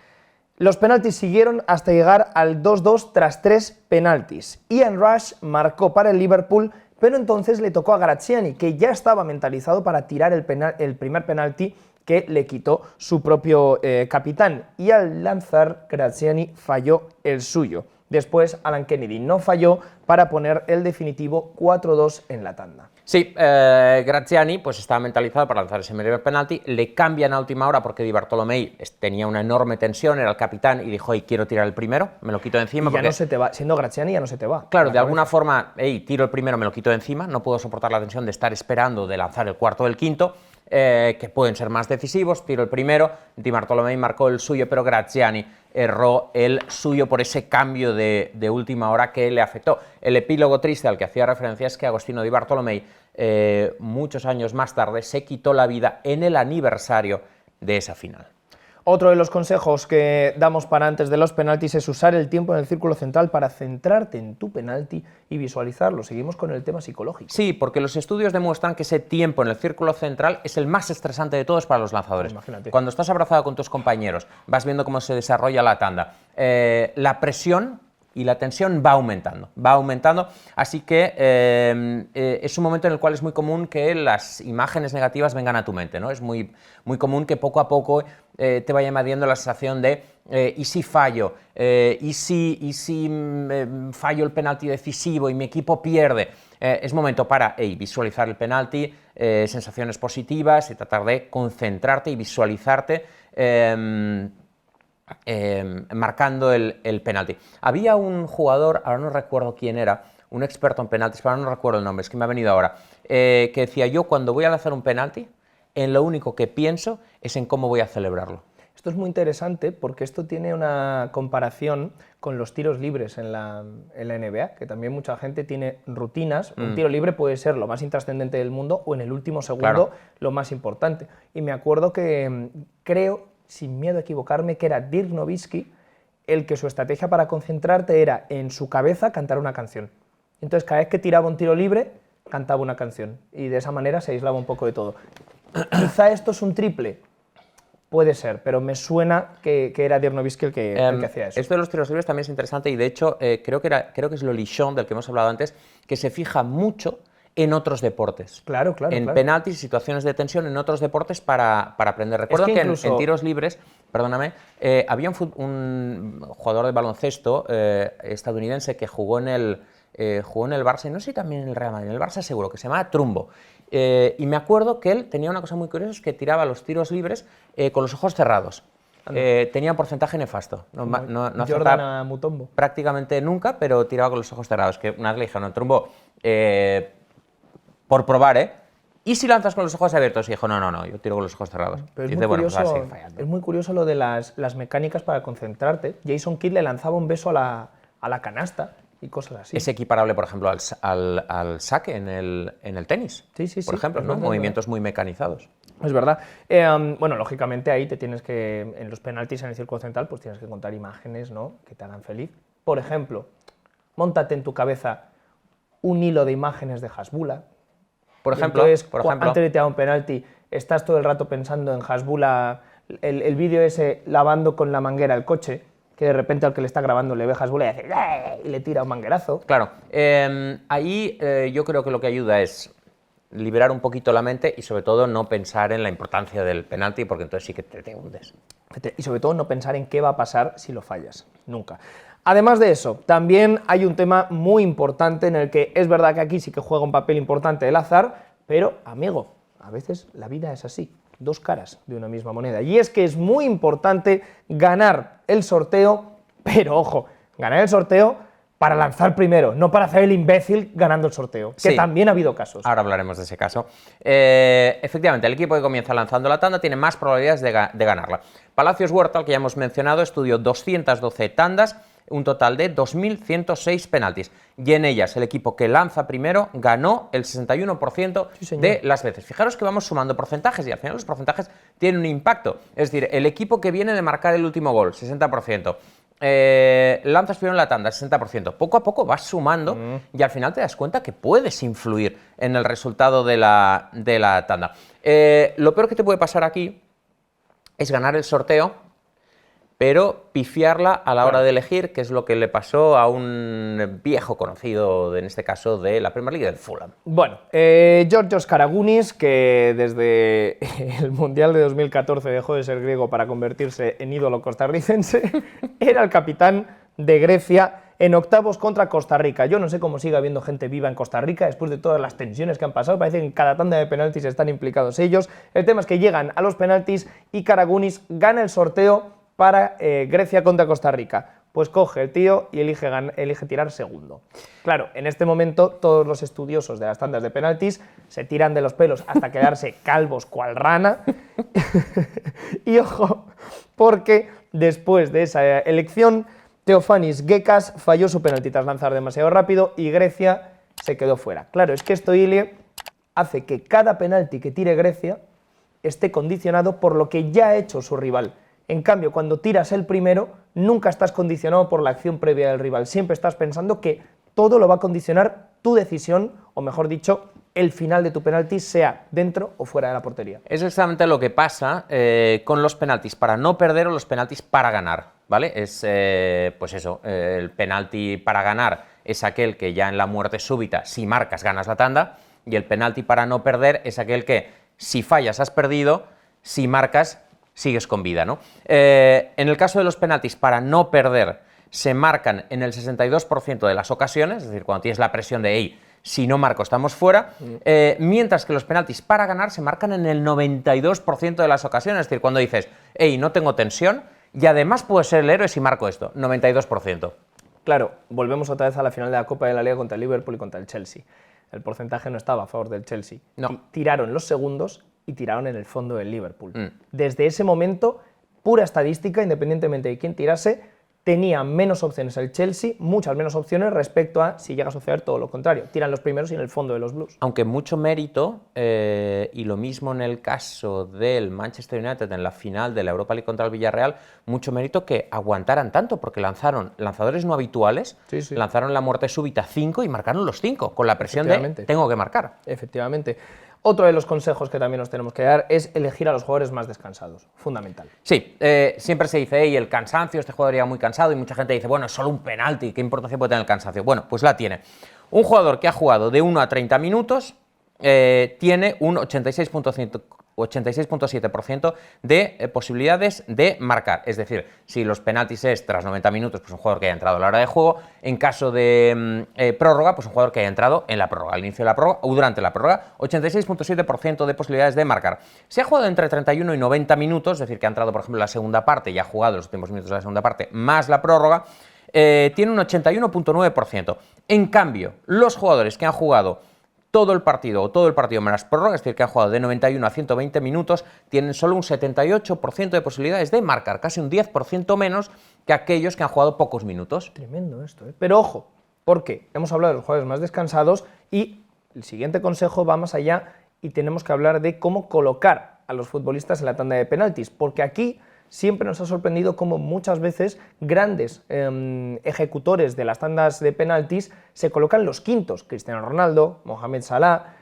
Los penaltis siguieron hasta llegar al 2-2 tras 3 penaltis. Ian Rush marcó para el Liverpool, pero entonces le tocó a Graziani, que ya estaba mentalizado para tirar el primer penalti que le quitó su propio capitán. Y al lanzar, Graziani falló el suyo. Después, Alan Kennedy no falló para poner el definitivo 4-2 en la tanda. Sí, Graziani pues estaba mentalizado para lanzar ese primer penalti, le cambian a última hora porque Di Bartolomei tenía una enorme tensión, era el capitán y dijo, quiero tirar el primero, me lo quito de encima. Y ya no se te va, siendo Graziani ya no se te va. Claro, de alguna forma, tiro el primero, me lo quito de encima, no puedo soportar la tensión de estar esperando de lanzar el cuarto o el quinto, que pueden ser más decisivos, tiro el primero, Di Bartolomei marcó el suyo, pero Graziani erró el suyo por ese cambio de última hora que le afectó. El epílogo triste al que hacía referencia es que Agostino Di Bartolomei, muchos años más tarde, se quitó la vida en el aniversario de esa final. Otro de los consejos que damos para antes de los penaltis es usar el tiempo en el círculo central para centrarte en tu penalti y visualizarlo. Seguimos con el tema psicológico. Sí, porque los estudios demuestran que ese tiempo en el círculo central es el más estresante de todos para los lanzadores. Imagínate. Cuando estás abrazado con tus compañeros, vas viendo cómo se desarrolla la tanda, la presión y la tensión va aumentando, así que es un momento en el cual es muy común que las imágenes negativas vengan a tu mente, ¿no? Es muy común que poco a poco te vaya invadiendo la sensación de ¿y si fallo? ¿Y si fallo el penalti decisivo y mi equipo pierde? Es momento para visualizar el penalti, sensaciones positivas y tratar de concentrarte y visualizarte marcando el penalti. Había un jugador, ahora no recuerdo quién era, un experto en penaltis, pero ahora no recuerdo el nombre, es que me ha venido ahora, que decía, yo cuando voy a lanzar un penalti, en lo único que pienso es en cómo voy a celebrarlo. Esto es muy interesante porque esto tiene una comparación con los tiros libres en la NBA, que también mucha gente tiene rutinas. Un tiro libre puede ser lo más intrascendente del mundo o en el último segundo lo más importante. Y me acuerdo que creo, sin miedo a equivocarme, que era Dirk Nowitzki el que su estrategia para concentrarte era en su cabeza cantar una canción. Entonces cada vez que tiraba un tiro libre, cantaba una canción y de esa manera se aislaba un poco de todo. Quizá esto es un triple, puede ser, pero me suena que era Dirk Nowitzki el que hacía eso. Esto de los tiros libres también es interesante y de hecho creo que es Lolichon, del que hemos hablado antes, que se fija mucho en otros deportes. Claro. En penaltis y situaciones de tensión en otros deportes para aprender. Recuerdo que incluso en tiros libres, perdóname, había un jugador de baloncesto estadounidense que jugó en el Barça, y no sé si también en el Real Madrid, en el Barça seguro, que se llamaba Trumbo. Y me acuerdo que él tenía una cosa muy curiosa, es que tiraba los tiros libres con los ojos cerrados. Tenía un porcentaje nefasto. No Jordan Mutombo. Prácticamente nunca, pero tiraba con los ojos cerrados. Que una vez le dijeron, Trumbo, por probar, ¿y si lanzas con los ojos abiertos? Y dijo, no, yo tiro con los ojos cerrados. Pero y dice, bueno, pues es muy curioso lo de las mecánicas para concentrarte. Jason Kidd le lanzaba un beso a a la canasta y cosas así. Es equiparable, por ejemplo, al saque en el tenis, Sí, por ejemplo, es ¿no? verdad, Movimientos muy mecanizados. Es verdad. Bueno, lógicamente ahí te tienes que, en los penaltis en el círculo central, pues tienes que contar imágenes, ¿no?, que te hagan feliz. Por ejemplo, móntate en tu cabeza un hilo de imágenes de Hasbulla. Por ejemplo, antes de tirar un penalti, estás todo el rato pensando en Hasbulla, el vídeo ese lavando con la manguera el coche, que de repente al que le está grabando le ve Hasbulla y hace ¡eh!, y le tira un manguerazo. Claro, ahí yo creo que lo que ayuda es liberar un poquito la mente y sobre todo no pensar en la importancia del penalti, porque entonces sí que te hundes. Y sobre todo no pensar en qué va a pasar si lo fallas, nunca. Además de eso, también hay un tema muy importante en el que es verdad que aquí sí que juega un papel importante el azar, pero, amigo, a veces la vida es así, dos caras de una misma moneda. Y es que es muy importante ganar el sorteo, pero ojo, ganar el sorteo para lanzar primero, no para hacer el imbécil ganando el sorteo, que Sí. también ha habido casos. Ahora hablaremos de ese caso. Efectivamente, el equipo que comienza lanzando la tanda tiene más probabilidades de ganarla. Palacios Huerta, al que ya hemos mencionado, estudió 212 tandas, un total de 2.106 penaltis. Y en ellas, el equipo que lanza primero ganó el 61% Sí, de las veces. Fijaros que vamos sumando porcentajes y al final los porcentajes tienen un impacto. Es decir, el equipo que viene de marcar el último gol, 60%. Lanzas primero en la tanda, 60%. Poco a poco vas sumando y al final te das cuenta que puedes influir en el resultado de la tanda. Lo peor que te puede pasar aquí es ganar el sorteo, pero pifiarla a la hora de elegir, que es lo que le pasó a un viejo conocido, en este caso, de la Premier League, del Fulham. Bueno, Georgios Karagounis, que desde el Mundial de 2014 dejó de ser griego para convertirse en ídolo costarricense, era el capitán de Grecia en octavos contra Costa Rica. Yo no sé cómo sigue habiendo gente viva en Costa Rica después de todas las tensiones que han pasado. Parece que en cada tanda de penaltis están implicados ellos. El tema es que llegan a los penaltis y Karagounis gana el sorteo para Grecia contra Costa Rica. Pues coge el tío y elige tirar segundo. Claro, en este momento todos los estudiosos de las tandas de penaltis se tiran de los pelos hasta quedarse calvos cual rana. Y ojo, porque después de esa elección, Theofanis Gekas falló su penalti tras lanzar demasiado rápido y Grecia se quedó fuera. Claro, es que esto, Ilie, hace que cada penalti que tire Grecia esté condicionado por lo que ya ha hecho su rival. En cambio, cuando tiras el primero, nunca estás condicionado por la acción previa del rival. Siempre estás pensando que todo lo va a condicionar tu decisión, o mejor dicho, el final de tu penalti, sea dentro o fuera de la portería. Es exactamente lo que pasa con los penaltis para no perder o los penaltis para ganar, ¿vale? Es, pues eso, el penalti para ganar es aquel que ya en la muerte súbita, si marcas, ganas la tanda, y el penalti para no perder es aquel que, si fallas, has perdido, si marcas, sigues con vida, ¿no? En el caso de los penaltis para no perder, se marcan en el 62% de las ocasiones, es decir, cuando tienes la presión de, hey, si no marco estamos fuera, mientras que los penaltis para ganar se marcan en el 92% de las ocasiones, es decir, cuando dices, hey, no tengo tensión y además puedo ser el héroe si marco esto, 92%. Claro, volvemos otra vez a la final de la Copa de la Liga contra el Liverpool y contra el Chelsea. El porcentaje no estaba a favor del Chelsea. No. Tiraron los segundos y tiraron en el fondo del Liverpool. Desde ese momento, pura estadística, independientemente de quién tirase, tenía menos opciones el Chelsea, muchas menos opciones respecto a si llega a suceder todo lo contrario. Tiran los primeros y en el fondo de los Blues. Aunque mucho mérito, y lo mismo en el caso del Manchester United en la final de la Europa League contra el Villarreal, mucho mérito que aguantaran tanto, porque lanzaron lanzadores no habituales, lanzaron la muerte súbita 5 y marcaron los 5, con la presión de tengo que marcar. Efectivamente. Otro de los consejos que también nos tenemos que dar es elegir a los jugadores más descansados, fundamental. Sí, siempre se dice, hey, el cansancio, este jugador ya muy cansado, y mucha gente dice, bueno, es solo un penalti, ¿qué importancia puede tener el cansancio? Bueno, pues la tiene. Un jugador que ha jugado de 1 a 30 minutos tiene un 86,7% de posibilidades de marcar. Es decir, si los penaltis es tras 90 minutos, pues un jugador que haya entrado a la hora de juego. En caso de prórroga, pues un jugador que haya entrado en la prórroga, al inicio de la prórroga o durante la prórroga, 86,7% de posibilidades de marcar. Si ha jugado entre 31 y 90 minutos, es decir, que ha entrado, por ejemplo, en la segunda parte y ha jugado los últimos minutos de la segunda parte, más la prórroga, tiene un 81,9%. En cambio, los jugadores que han jugado todo el partido o todo el partido menos prórroga, es decir, que han jugado de 91 a 120 minutos, tienen solo un 78% de posibilidades de marcar, casi un 10% menos que aquellos que han jugado pocos minutos. Tremendo esto, ¿eh? Pero ojo, porque hemos hablado de los jugadores más descansados y el siguiente consejo va más allá y tenemos que hablar de cómo colocar a los futbolistas en la tanda de penaltis, porque aquí siempre nos ha sorprendido cómo muchas veces grandes ejecutores de las tandas de penaltis se colocan los quintos, Cristiano Ronaldo, Mohamed Salah,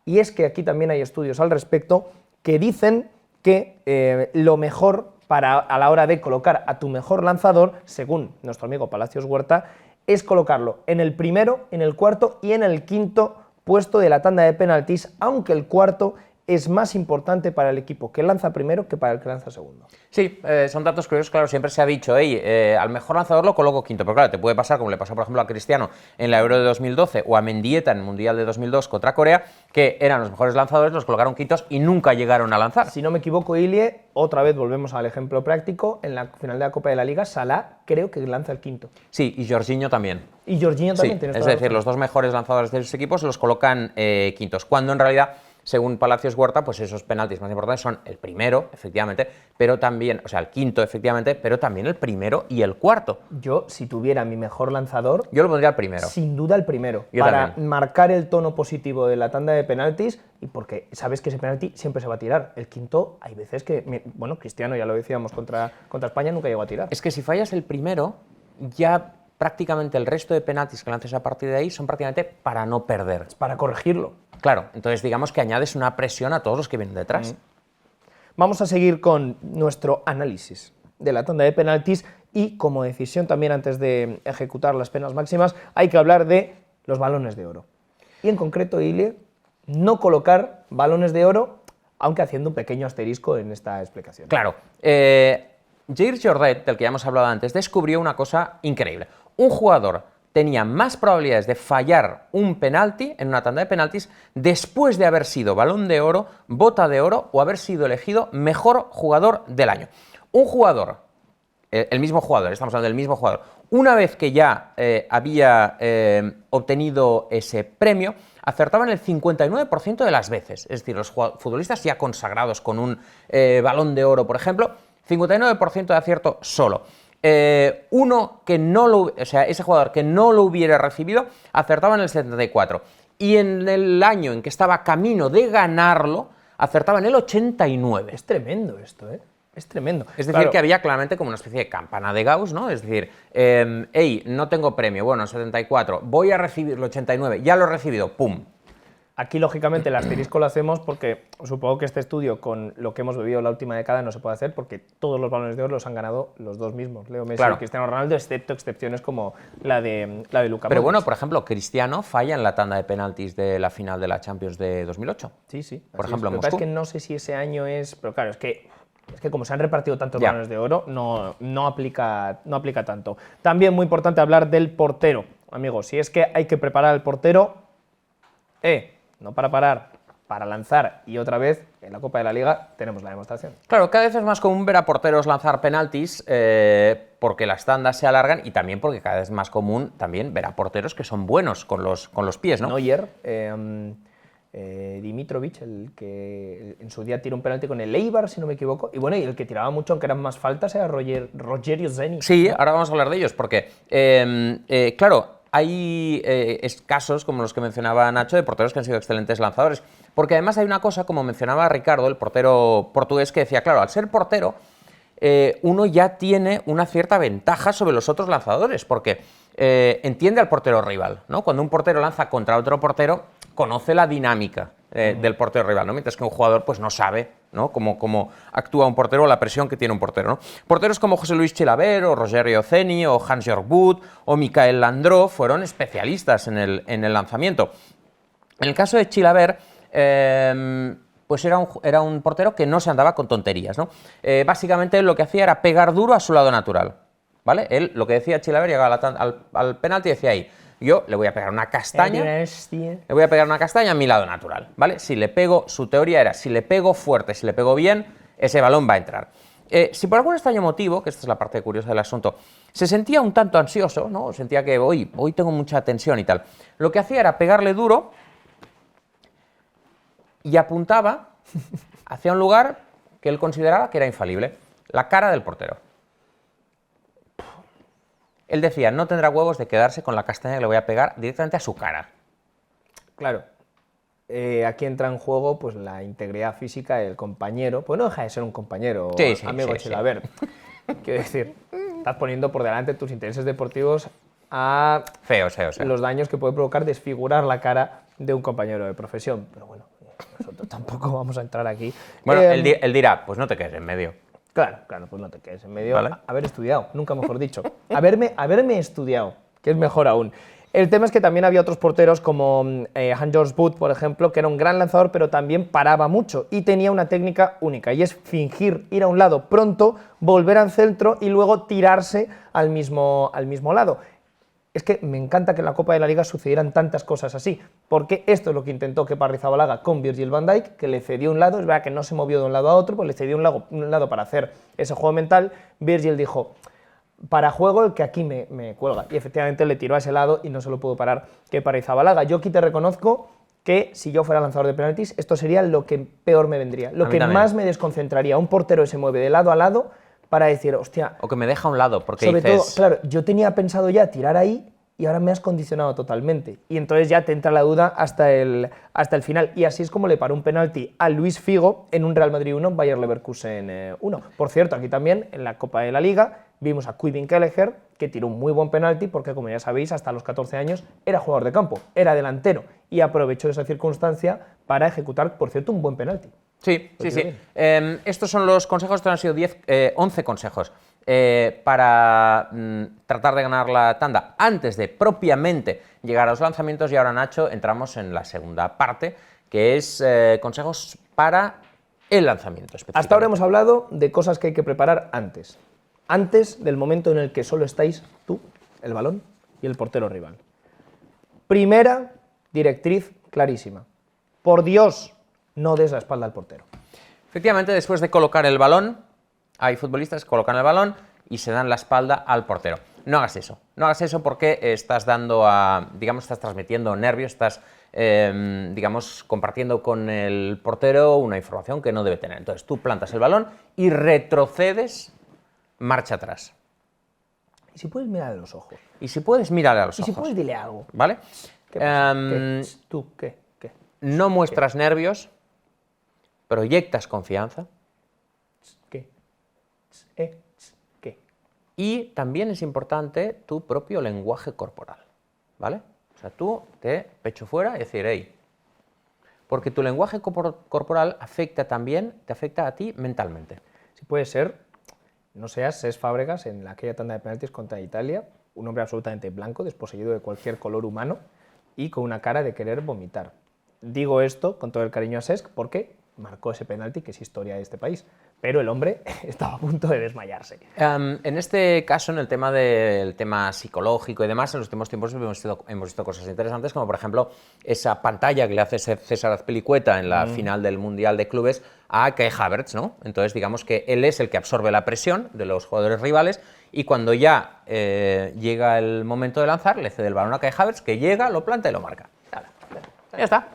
y es que aquí también hay estudios al respecto que dicen que lo mejor a la hora de colocar a tu mejor lanzador, según nuestro amigo Palacios Huerta, es colocarlo en el primero, en el cuarto y en el quinto puesto de la tanda de penaltis, aunque el cuarto es más importante para el equipo que lanza primero que para el que lanza segundo. Sí, son datos curiosos, claro, siempre se ha dicho, al mejor lanzador lo coloco quinto, pero claro, te puede pasar como le pasó por ejemplo a Cristiano en la Euro de 2012 o a Mendieta en el Mundial de 2002 contra Corea, que eran los mejores lanzadores, los colocaron quintos y nunca llegaron a lanzar. Si no me equivoco, Ilie, otra vez volvemos al ejemplo práctico, en la final de la Copa de la Liga, Salah creo que lanza el quinto. Sí, y Jorginho también. Y Jorginho también, sí, tienes es toda la decir, razón. los dos mejores lanzadores de los equipos los colocan quintos, cuando en realidad, según Palacios Huerta, pues esos penaltis más importantes son el primero, efectivamente, pero también, o sea, el quinto, efectivamente, pero también el primero y el cuarto. Yo, si tuviera mi mejor lanzador, yo lo pondría al primero. Sin duda el primero, Yo para también. marcar el tono positivo de la tanda de penaltis y porque sabes que ese penalti siempre se va a tirar. El quinto, hay veces que, bueno, Cristiano, ya lo decíamos, contra España nunca llegó a tirar. Es que si fallas el primero, ya prácticamente el resto de penaltis que lances a partir de ahí son prácticamente para no perder. Es para corregirlo. Claro, entonces digamos que añades una presión a todos los que vienen detrás. Vamos a seguir con nuestro análisis de la tanda de penaltis y como decisión también antes de ejecutar las penas máximas hay que hablar de los balones de oro. Y en concreto, Ilie, no colocar balones de oro, aunque haciendo un pequeño asterisco en esta explicación. Claro. Jair Jordet, del que ya hemos hablado antes, descubrió una cosa increíble. Un jugador tenía más probabilidades de fallar un penalti en una tanda de penaltis después de haber sido Balón de Oro, Bota de Oro o haber sido elegido mejor jugador del año. Un jugador, el mismo jugador, estamos hablando del mismo jugador, una vez que ya había obtenido ese premio, acertaban el 59% de las veces. Es decir, los futbolistas ya consagrados con un Balón de Oro, por ejemplo, 59% de acierto solo. Uno que no lo, o sea, ese jugador que no lo hubiera recibido acertaba en el 74%. Y en el año en que estaba camino de ganarlo, acertaba en el 89%. Es tremendo esto, ¿eh? Es tremendo. Es decir, claro, que había claramente como una especie de campana de Gauss, ¿no? Es decir, hey, no tengo premio, bueno, 74, voy a recibir el 89, ya lo he recibido, ¡pum! Aquí, lógicamente, el asterisco lo hacemos porque supongo que este estudio, con lo que hemos vivido la última década, no se puede hacer porque todos los balones de oro los han ganado los dos mismos, Leo Messi y Cristiano Ronaldo, excepto excepciones como la de Luka Modric. Pero bueno, por ejemplo, Cristiano falla en la tanda de penaltis de la final de la Champions de 2008. Sí. Por ejemplo, en Moscú. Moscú. Es que no sé si ese año es... Pero claro, es que como se han repartido tantos balones de oro, no aplica tanto. También muy importante hablar del portero. Amigos, si es que hay que preparar al portero... no para parar, para lanzar, y otra vez, en la Copa de la Liga, tenemos la demostración. Claro, cada vez es más común ver a porteros lanzar penaltis porque las tandas se alargan y también porque cada vez es más común también ver a porteros que son buenos con los pies, ¿no? Neuer, Dimitrovic, el que en su día tiró un penalti con el Eibar, si no me equivoco, y bueno, y el que tiraba mucho, aunque eran más faltas, era Rogerio Zeni. Sí, ahora vamos a hablar de ellos, porque, claro, hay casos, como los que mencionaba Nacho, de porteros que han sido excelentes lanzadores. Porque además hay una cosa, como mencionaba Ricardo, el portero portugués, que decía, claro, al ser portero, uno ya tiene una cierta ventaja sobre los otros lanzadores, porque entiende al portero rival, ¿no? Cuando un portero lanza contra otro portero, conoce la dinámica del portero rival, ¿no? Mientras que un jugador pues no sabe, ¿no? Cómo actúa un portero o la presión que tiene un portero, ¿no? Porteros como José Luis Chilavert o Rogerio Ceni o Hans-Jörg Butt o Michael Landreau fueron especialistas en el lanzamiento. En el caso de Chilavert, pues era un portero que no se andaba con tonterías, ¿no? Básicamente lo que hacía era pegar duro a su lado natural, ¿vale? Él, lo que decía Chilavert, llegaba al penalti y decía ahí, yo le voy a pegar una castaña, a mi lado natural, ¿vale? Si le pego, su teoría era, si le pego fuerte, si le pego bien, ese balón va a entrar. Si por algún extraño motivo, que esta es la parte curiosa del asunto, se sentía un tanto ansioso, ¿no? Sentía que hoy tengo mucha tensión y tal, lo que hacía era pegarle duro y apuntaba hacia un lugar que él consideraba que era infalible, la cara del portero. Él decía, no tendrá huevos de quedarse con la castaña que le voy a pegar directamente a su cara. Claro. Aquí entra en juego pues la integridad física del compañero. Pues no deja de ser un compañero, Sí, sí, amigo sí, Chelo. sí. A ver, quiero decir, estás poniendo por delante tus intereses deportivos a Feos. los daños que puede provocar desfigurar la cara de un compañero de profesión. Pero bueno, nosotros tampoco vamos a entrar aquí. Bueno, él dirá, pues no te quedes en medio. Claro, pues no te quedes en medio. Vale. Haber estudiado, nunca mejor dicho. Haberme estudiado, que es mejor aún. El tema es que también había otros porteros como Hans-Georg Butt, por ejemplo, que era un gran lanzador, pero también paraba mucho y tenía una técnica única, y es fingir ir a un lado pronto, volver al centro y luego tirarse al mismo lado. Es que me encanta que en la Copa de la Liga sucedieran tantas cosas así, porque esto es lo que intentó Kepa Arrizabalaga con Virgil van Dijk, que le cedió un lado, es verdad que no se movió de un lado a otro, pues le cedió un lado para hacer ese juego mental. Virgil dijo, para juego el que aquí me cuelga, y efectivamente le tiró a ese lado y no se lo pudo parar Kepa Arrizabalaga. Yo aquí te reconozco que si yo fuera lanzador de penaltis, esto sería lo que peor me vendría, lo que más me desconcentraría. Un portero que se mueve de lado a lado para decir, hostia... O que me deja a un lado, porque sobre dices... todo, claro, yo tenía pensado ya tirar ahí y ahora me has condicionado totalmente. Y entonces ya te entra la duda hasta el final. Y así es como le paró un penalti a Luis Figo en un Real Madrid 1, Bayer Leverkusen 1. Por cierto, aquí también, en la Copa de la Liga, vimos a Quidin Kelleher, que tiró un muy buen penalti, porque como ya sabéis, hasta los 14 años era jugador de campo, era delantero, y aprovechó esa circunstancia para ejecutar, por cierto, un buen penalti. Sí. Estos son los consejos, estos han sido 11 consejos para tratar de ganar la tanda antes de propiamente llegar a los lanzamientos. Y ahora, Nacho, entramos en la segunda parte, que es consejos para el lanzamiento. Hasta ahora hemos hablado de cosas que hay que preparar antes del momento en el que solo estáis tú, el balón y el portero rival. Primera directriz clarísima. Por Dios, no des la espalda al portero. Efectivamente, después de colocar el balón, hay futbolistas que colocan el balón y se dan la espalda al portero. No hagas eso. No hagas eso porque estás estás transmitiendo nervios, estás, compartiendo con el portero una información que no debe tener. Entonces tú plantas el balón y retrocedes marcha atrás. Y si puedes mirar a los ojos. Y si puedes, mírale a los ojos. Y si puedes, dile algo. ¿Vale? ¿Qué pasa? ¿Tú qué? No muestras nervios, proyectas confianza. ¿Qué? Y también es importante tu propio lenguaje corporal, ¿vale? O sea, tú te pecho fuera y decir, hey, porque tu lenguaje corporal te afecta a ti mentalmente. Si puede ser, no seas Cesc Fábregas en aquella tanda de penaltis contra Italia, un hombre absolutamente blanco, desposeído de cualquier color humano y con una cara de querer vomitar. Digo esto con todo el cariño a Cesc porque marcó ese penalti que es historia de este país, pero el hombre estaba a punto de desmayarse. En este caso, en el tema psicológico y demás, en los últimos tiempos hemos visto cosas interesantes, como por ejemplo esa pantalla que le hace César Azpilicueta en la final del Mundial de Clubes a Kai Havertz, ¿no? Entonces digamos que él es el que absorbe la presión de los jugadores rivales y cuando ya llega el momento de lanzar, le cede el balón a Kai Havertz, que llega, lo planta y lo marca. Ya está.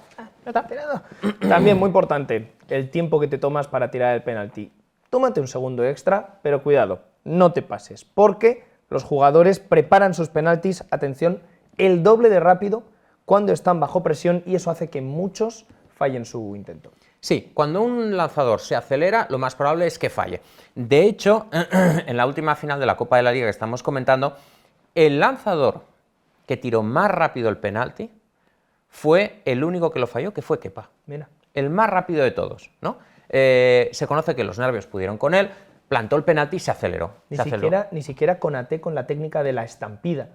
También muy importante, el tiempo que te tomas para tirar el penalti. Tómate un segundo extra, pero cuidado, no te pases, porque los jugadores preparan sus penaltis, atención, el doble de rápido cuando están bajo presión y eso hace que muchos fallen su intento. Sí, cuando un lanzador se acelera, lo más probable es que falle. De hecho, en la última final de la Copa de la Liga que estamos comentando, el lanzador que tiró más rápido el penalti fue el único que lo falló, que fue Kepa. Mira. El más rápido de todos, ¿no? Se conoce que los nervios pudieron con él, plantó el penalti y se aceleró. Ni siquiera Konaté con la técnica de la estampida,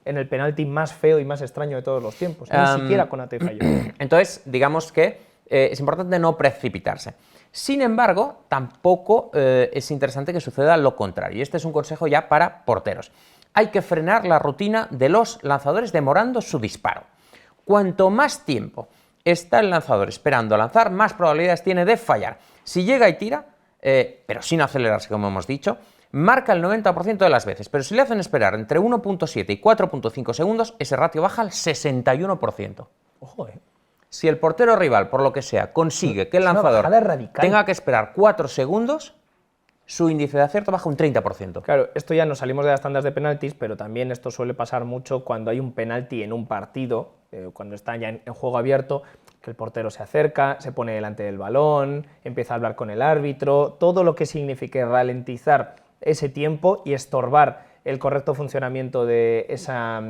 en el penalti más feo y más extraño de todos los tiempos. Ni siquiera Konaté falló. Entonces, digamos que es importante no precipitarse. Sin embargo, tampoco es interesante que suceda lo contrario. Y este es un consejo ya para porteros. Hay que frenar la rutina de los lanzadores demorando su disparo. Cuanto más tiempo está el lanzador esperando a lanzar, más probabilidades tiene de fallar. Si llega y tira, pero sin acelerarse, como hemos dicho, marca el 90% de las veces, pero si le hacen esperar entre 1.7 y 4.5 segundos, ese ratio baja al 61%. Ojo, Si el portero rival, por lo que sea, consigue que el Es una lanzador bajada radical. tenga que esperar 4 segundos, su índice de acierto baja un 30%. Claro, esto ya nos salimos de las tandas de penaltis, pero también esto suele pasar mucho cuando hay un penalti en un partido, cuando está ya en juego abierto, que el portero se acerca, se pone delante del balón, empieza a hablar con el árbitro, todo lo que signifique ralentizar ese tiempo y estorbar el correcto funcionamiento de esa,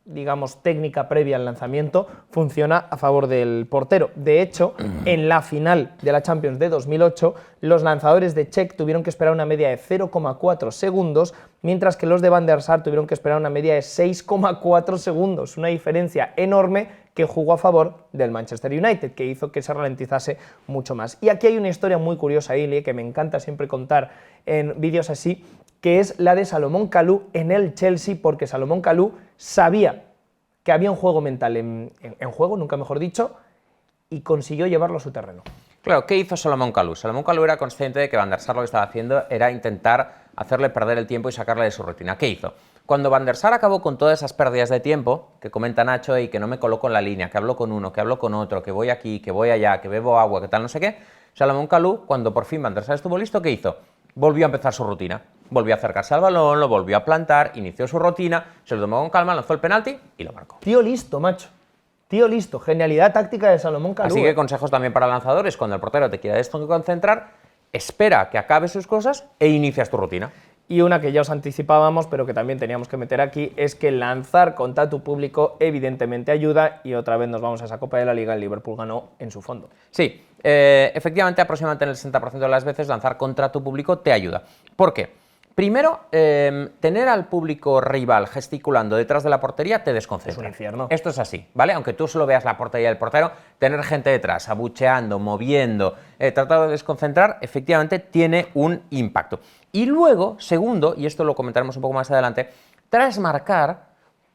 digamos, técnica previa al lanzamiento, funciona a favor del portero. De hecho, en la final de la Champions de 2008, los lanzadores de Čech tuvieron que esperar una media de 0,4 segundos, mientras que los de Van der Sar tuvieron que esperar una media de 6,4 segundos, una diferencia enorme que jugó a favor del Manchester United, que hizo que se ralentizase mucho más. Y aquí hay una historia muy curiosa, Ilie, que me encanta siempre contar en vídeos así, que es la de Salomón Kalou en el Chelsea, porque Salomón Kalou sabía que había un juego mental en juego, nunca mejor dicho, y consiguió llevarlo a su terreno. Claro, ¿qué hizo Salomón Kalou? Salomón Kalou era consciente de que Van der Sar lo que estaba haciendo era intentar hacerle perder el tiempo y sacarle de su rutina. ¿Qué hizo? Cuando Van der Sar acabó con todas esas pérdidas de tiempo, que comenta Nacho, y que no me coloco en la línea, que hablo con uno, que hablo con otro, que voy aquí, que voy allá, que bebo agua, que tal, no sé qué, Salomón Kalou, cuando por fin Van der Sar estuvo listo, ¿qué hizo? Volvió a empezar su rutina. Volvió a acercarse al balón, lo volvió a plantar, inició su rutina, se lo tomó con calma, lanzó el penalti y lo marcó. Tío listo, macho. Tío listo. Genialidad táctica de Salomón Kalou. Así que consejos también para lanzadores: cuando el portero te quiera concentrar, espera que acabe sus cosas e inicias tu rutina. Y una que ya os anticipábamos, pero que también teníamos que meter aquí, es que lanzar contra tu público evidentemente ayuda, y otra vez nos vamos a esa Copa de la Liga, el Liverpool ganó en su fondo. Sí, efectivamente, aproximadamente en el 60% de las veces lanzar contra tu público te ayuda. ¿Por qué? Primero, tener al público rival gesticulando detrás de la portería te desconcentra. Es un infierno. Esto es así, ¿vale? Aunque tú solo veas la portería del portero, tener gente detrás, abucheando, moviendo, tratando de desconcentrar, efectivamente tiene un impacto. Y luego, segundo, y esto lo comentaremos un poco más adelante, tras marcar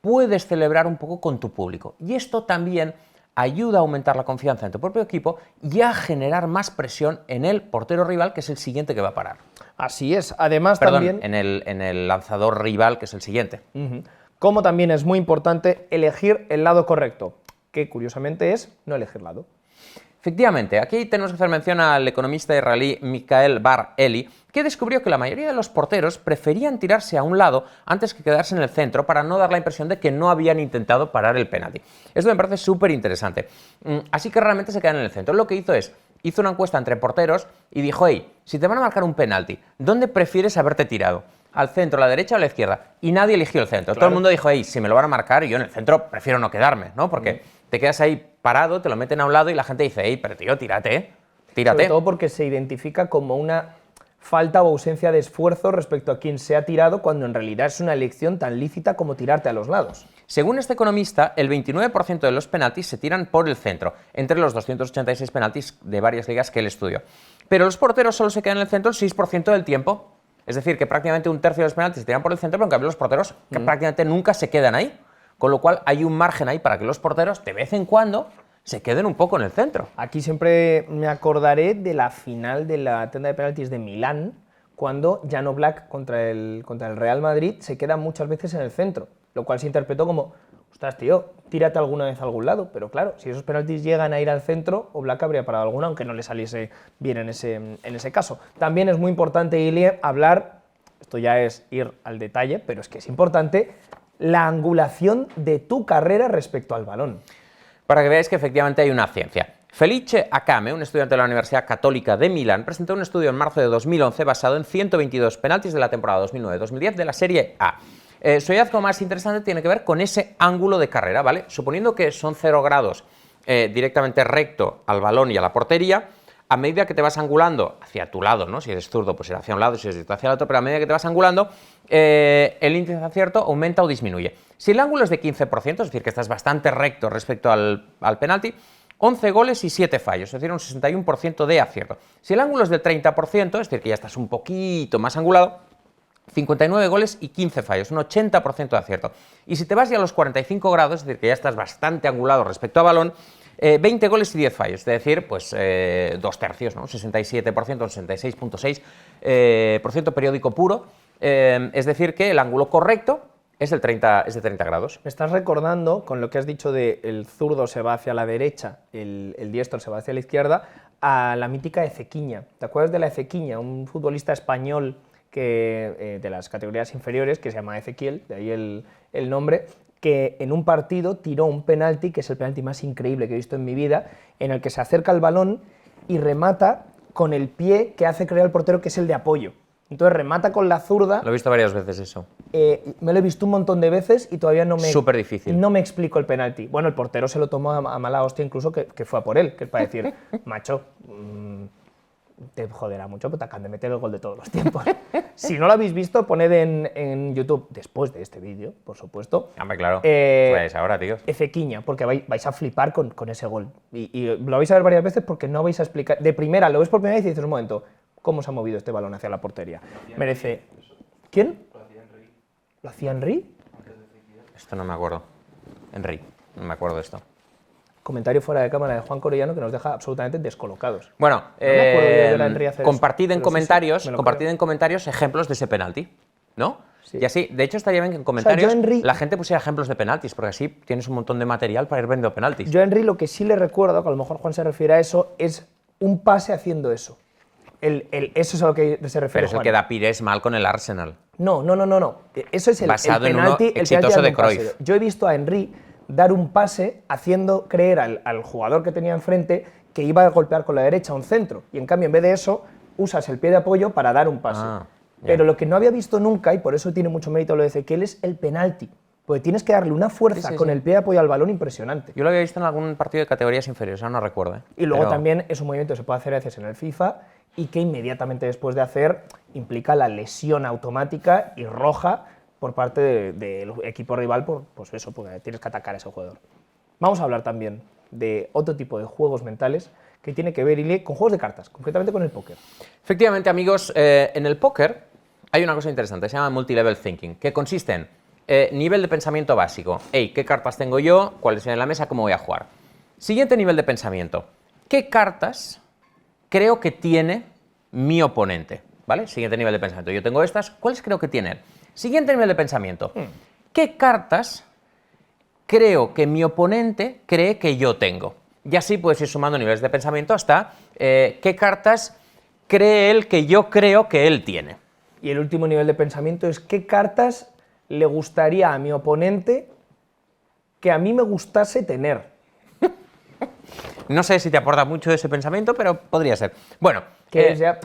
puedes celebrar un poco con tu público. Y esto también ayuda a aumentar la confianza en tu propio equipo y a generar más presión en el portero rival, que es el siguiente que va a parar. Así es. Además, Perdón, también en el lanzador rival, que es el siguiente. Como también es muy importante elegir el lado correcto, que curiosamente es no elegir lado. Efectivamente, aquí tenemos que hacer mención al economista israelí Michael Bar-Eli, que descubrió que la mayoría de los porteros preferían tirarse a un lado antes que quedarse en el centro para no dar la impresión de que no habían intentado parar el penalti. Esto me parece súper interesante. Así que realmente se quedan en el centro. Lo que hizo una encuesta entre porteros y dijo: hey, si te van a marcar un penalti, ¿dónde prefieres haberte tirado? ¿Al centro, a la derecha o a la izquierda? Y nadie eligió el centro. Claro. Todo el mundo dijo: hey, si me lo van a marcar, yo en el centro prefiero no quedarme, ¿no? Porque te quedas ahí parado, te lo meten a un lado y la gente dice: hey, pero tío, tírate, tírate. Sobre todo porque se identifica como una falta o ausencia de esfuerzo respecto a quien se ha tirado, cuando en realidad es una elección tan lícita como tirarte a los lados. Según este economista, el 29% de los penaltis se tiran por el centro, entre los 286 penaltis de varias ligas que él estudió. Pero los porteros solo se quedan en el centro el 6% del tiempo. Es decir, que prácticamente un tercio de los penaltis se tiran por el centro, pero en cambio los porteros que prácticamente nunca se quedan ahí. Con lo cual hay un margen ahí para que los porteros de vez en cuando se queden un poco en el centro. Aquí siempre me acordaré de la final de la tanda de penaltis de Milán, cuando Jan Oblak contra el Real Madrid se queda muchas veces en el centro, lo cual se interpretó como: ostras, tío, tírate alguna vez a algún lado. Pero claro, si esos penaltis llegan a ir al centro, Oblak habría parado alguna, aunque no le saliese bien en ese caso. También es muy importante, Ilie, hablar, esto ya es ir al detalle, pero es que es importante, la angulación de tu carrera respecto al balón. Para que veáis que efectivamente hay una ciencia. Felice Akame, un estudiante de la Universidad Católica de Milán, presentó un estudio en marzo de 2011 basado en 122 penaltis de la temporada 2009-2010 de la Serie A. Su hallazgo más interesante tiene que ver con ese ángulo de carrera, ¿vale? Suponiendo que son 0 grados directamente recto al balón y a la portería, a medida que te vas angulando hacia tu lado, ¿no? Si eres zurdo, pues ir hacia un lado, si eres hacia el otro, pero a medida que te vas angulando, el índice de acierto aumenta o disminuye. Si el ángulo es de 15%, es decir, que estás bastante recto respecto al penalti, 11 goles y 7 fallos, es decir, un 61% de acierto. Si el ángulo es del 30%, es decir, que ya estás un poquito más angulado, 59 goles y 15 fallos, un 80% de acierto. Y si te vas ya a los 45 grados, es decir, que ya estás bastante angulado respecto a balón, 20 goles y 10 fallos, es decir, pues 2 tercios, ¿no? 67%, 66,6% periódico puro, es decir, que el ángulo correcto es de 30 grados. Me estás recordando, con lo que has dicho de el zurdo se va hacia la derecha, el diestro se va hacia la izquierda, a la mítica Ezequiña. ¿Te acuerdas de la Ezequiña? Un futbolista español de las categorías inferiores, que se llama Ezequiel, de ahí el nombre, que en un partido tiró un penalti, que es el penalti más increíble que he visto en mi vida, en el que se acerca al balón y remata con el pie que hace creer al portero, que es el de apoyo. Entonces remata con la zurda. Lo he visto varias veces eso. Me lo he visto un montón de veces y todavía Súper difícil. No me explico el penalti. Bueno, el portero se lo tomó a mala hostia, incluso que fue a por él, que es para decir, macho, te joderá mucho, pero te acaban de meter el gol de todos los tiempos. Si no lo habéis visto, poned en YouTube, después de este vídeo, por supuesto. Hombre, claro. Pues ahora, tío. Ezequiña, porque vais a flipar con ese gol. Y lo vais a ver varias veces porque no vais a explicar. De primera, lo ves por primera vez y dices, un momento, ¿cómo se ha movido este balón hacia la portería? Merece. ¿Quién? ¿Lo hacía Henry? Esto no me acuerdo. Henry, no me acuerdo de esto. Comentario fuera de cámara de Juan Corellano que nos deja absolutamente descolocados. Bueno, No me acuerdo de ver a Henry hacer compartid eso, en pero comentarios, sí, me lo compartid creo. en comentarios ejemplos de ese penalti, ¿no? Sí. Y así, de hecho, estaría bien que en comentarios Henry- la gente pusiera ejemplos de penaltis, porque así tienes un montón de material para ir viendo penaltis. Yo a Henry lo que sí le recuerdo, que a lo mejor Juan se refiere a eso, es un pase haciendo eso. Eso es a lo que se refiere Pero es el Juan. que da Pires mal con el Arsenal. No. Eso es el Basado en uno penalti, el exitoso penalti de dando un pase. Cruyff. Yo he visto a Henry dar un pase haciendo creer al jugador que tenía enfrente que iba a golpear con la derecha un centro. Y en cambio, en vez de eso, usas el pie de apoyo para dar un pase. Ah, ya. Pero lo que no había visto nunca, y por eso tiene mucho mérito lo de Ezequiel, es el penalti. Porque tienes que darle una fuerza Sí, con sí. el pie de apoyo al balón impresionante. Yo lo había visto en algún partido de categorías inferiores, ahora no recuerdo. Y luego Pero- también es un movimiento que se puede hacer a veces en el FIFA y que inmediatamente después de hacer implica la lesión automática y roja por parte del equipo rival, pues eso, porque tienes que atacar a ese jugador. Vamos a hablar también de otro tipo de juegos mentales que tiene que ver, Ile, con juegos de cartas, concretamente con el póker. Efectivamente, amigos, en el póker hay una cosa interesante, se llama multilevel thinking, que consiste en nivel de pensamiento básico. Hey, ¿qué cartas tengo yo? ¿Cuáles hay en la mesa? ¿Cómo voy a jugar? Siguiente nivel de pensamiento. ¿Qué cartas creo que tiene mi oponente? ¿Vale? Siguiente nivel de pensamiento. Yo tengo estas, ¿cuáles creo que tiene él? Siguiente nivel de pensamiento. ¿Qué cartas creo que mi oponente cree que yo tengo? Y así puedes ir sumando niveles de pensamiento hasta qué cartas cree él que yo creo que él tiene. Y el último nivel de pensamiento es qué cartas le gustaría a mi oponente que a mí me gustase tener. No sé si te aporta mucho ese pensamiento, pero podría ser. Bueno, Que es ya,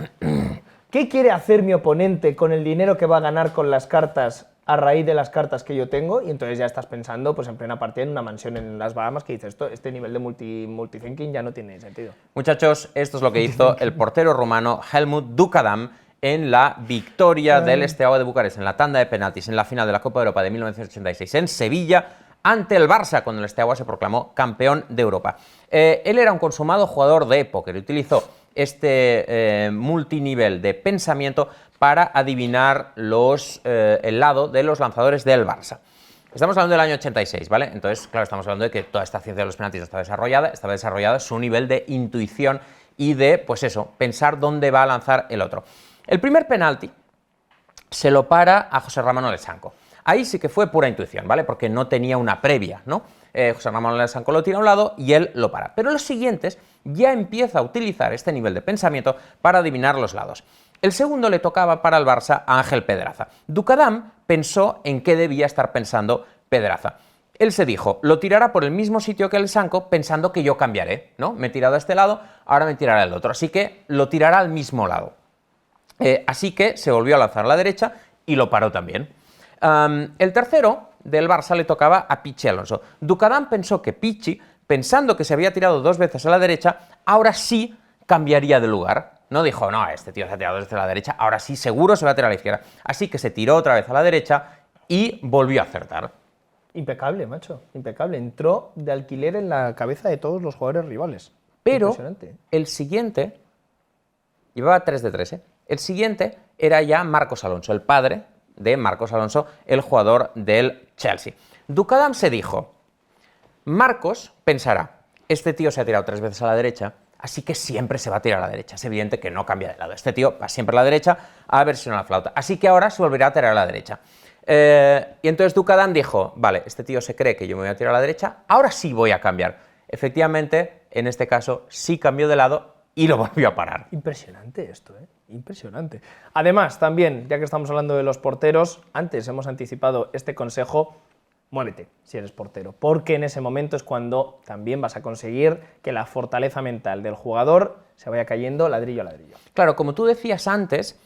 ¿qué quiere hacer mi oponente con el dinero que va a ganar con las cartas a raíz de las cartas que yo tengo? Y entonces ya estás pensando pues en plena partida en una mansión en las Bahamas que dices, este nivel de multithinking ya no tiene sentido. muchachos, esto es lo que hizo el portero rumano Helmut Dukadam en la victoria del Steaua de Bucarest, en la tanda de penaltis, en la final de la Copa de Europa de 1986 en Sevilla, ante el Barça, cuando el Steaua se proclamó campeón de Europa. Él era un consumado jugador de póker y utilizó este multinivel de pensamiento para adivinar el lado de los lanzadores del Barça. Estamos hablando del año 86, ¿vale? Entonces, claro, estamos hablando de que toda esta ciencia de los penaltis no estaba desarrollada su nivel de intuición y de, pues eso, pensar dónde va a lanzar el otro. El primer penalti se lo para a José Ramón Olesanco. Ahí sí que fue pura intuición, ¿vale? Porque no tenía una previa, ¿no? José Ramón Olesanco lo tira a un lado y él lo para. Pero los siguientes ya empieza a utilizar este nivel de pensamiento para adivinar los lados. El segundo le tocaba para el Barça a Ángel Pedraza. Dukadam pensó en qué debía estar pensando Pedraza. Él se dijo, lo tirará por el mismo sitio que el Sanco pensando que yo cambiaré, ¿no? Me he tirado a este lado, ahora me tirará al otro. Así que lo tirará al mismo lado. Así que se volvió a lanzar a la derecha y lo paró también. El tercero del Barça le tocaba a Pichi Alonso. Dukadam pensó que Pichi, pensando que se había tirado 2 veces a la derecha, ahora sí cambiaría de lugar. No dijo, no, este tío se ha tirado 2 veces a la derecha, ahora sí seguro se va a tirar a la izquierda. Así que se tiró otra vez a la derecha y volvió a acertar. Impecable, macho, impecable. Entró de alquiler en la cabeza de todos los jugadores rivales. Pero Impresionante. el siguiente, llevaba 3 de 3, el siguiente era ya Marcos Alonso, el padre de Marcos Alonso, el jugador del Chelsea. Dukadam se dijo, Marcos pensará, este tío se ha tirado 3 veces a la derecha, así que siempre se va a tirar a la derecha. Es evidente que no cambia de lado. Este tío va siempre a la derecha a ver si no la flauta. Así que ahora se volverá a tirar a la derecha. Y entonces Ducadán dijo, vale, este tío se cree que yo me voy a tirar a la derecha, ahora sí voy a cambiar. Efectivamente, en este caso, sí cambió de lado y lo volvió a parar. Impresionante esto, ¿eh? Impresionante. Además, también, ya que estamos hablando de los porteros, antes hemos anticipado este consejo, muévete si eres portero, porque en ese momento es cuando también vas a conseguir que la fortaleza mental del jugador se vaya cayendo ladrillo a ladrillo. Claro, como tú decías antes,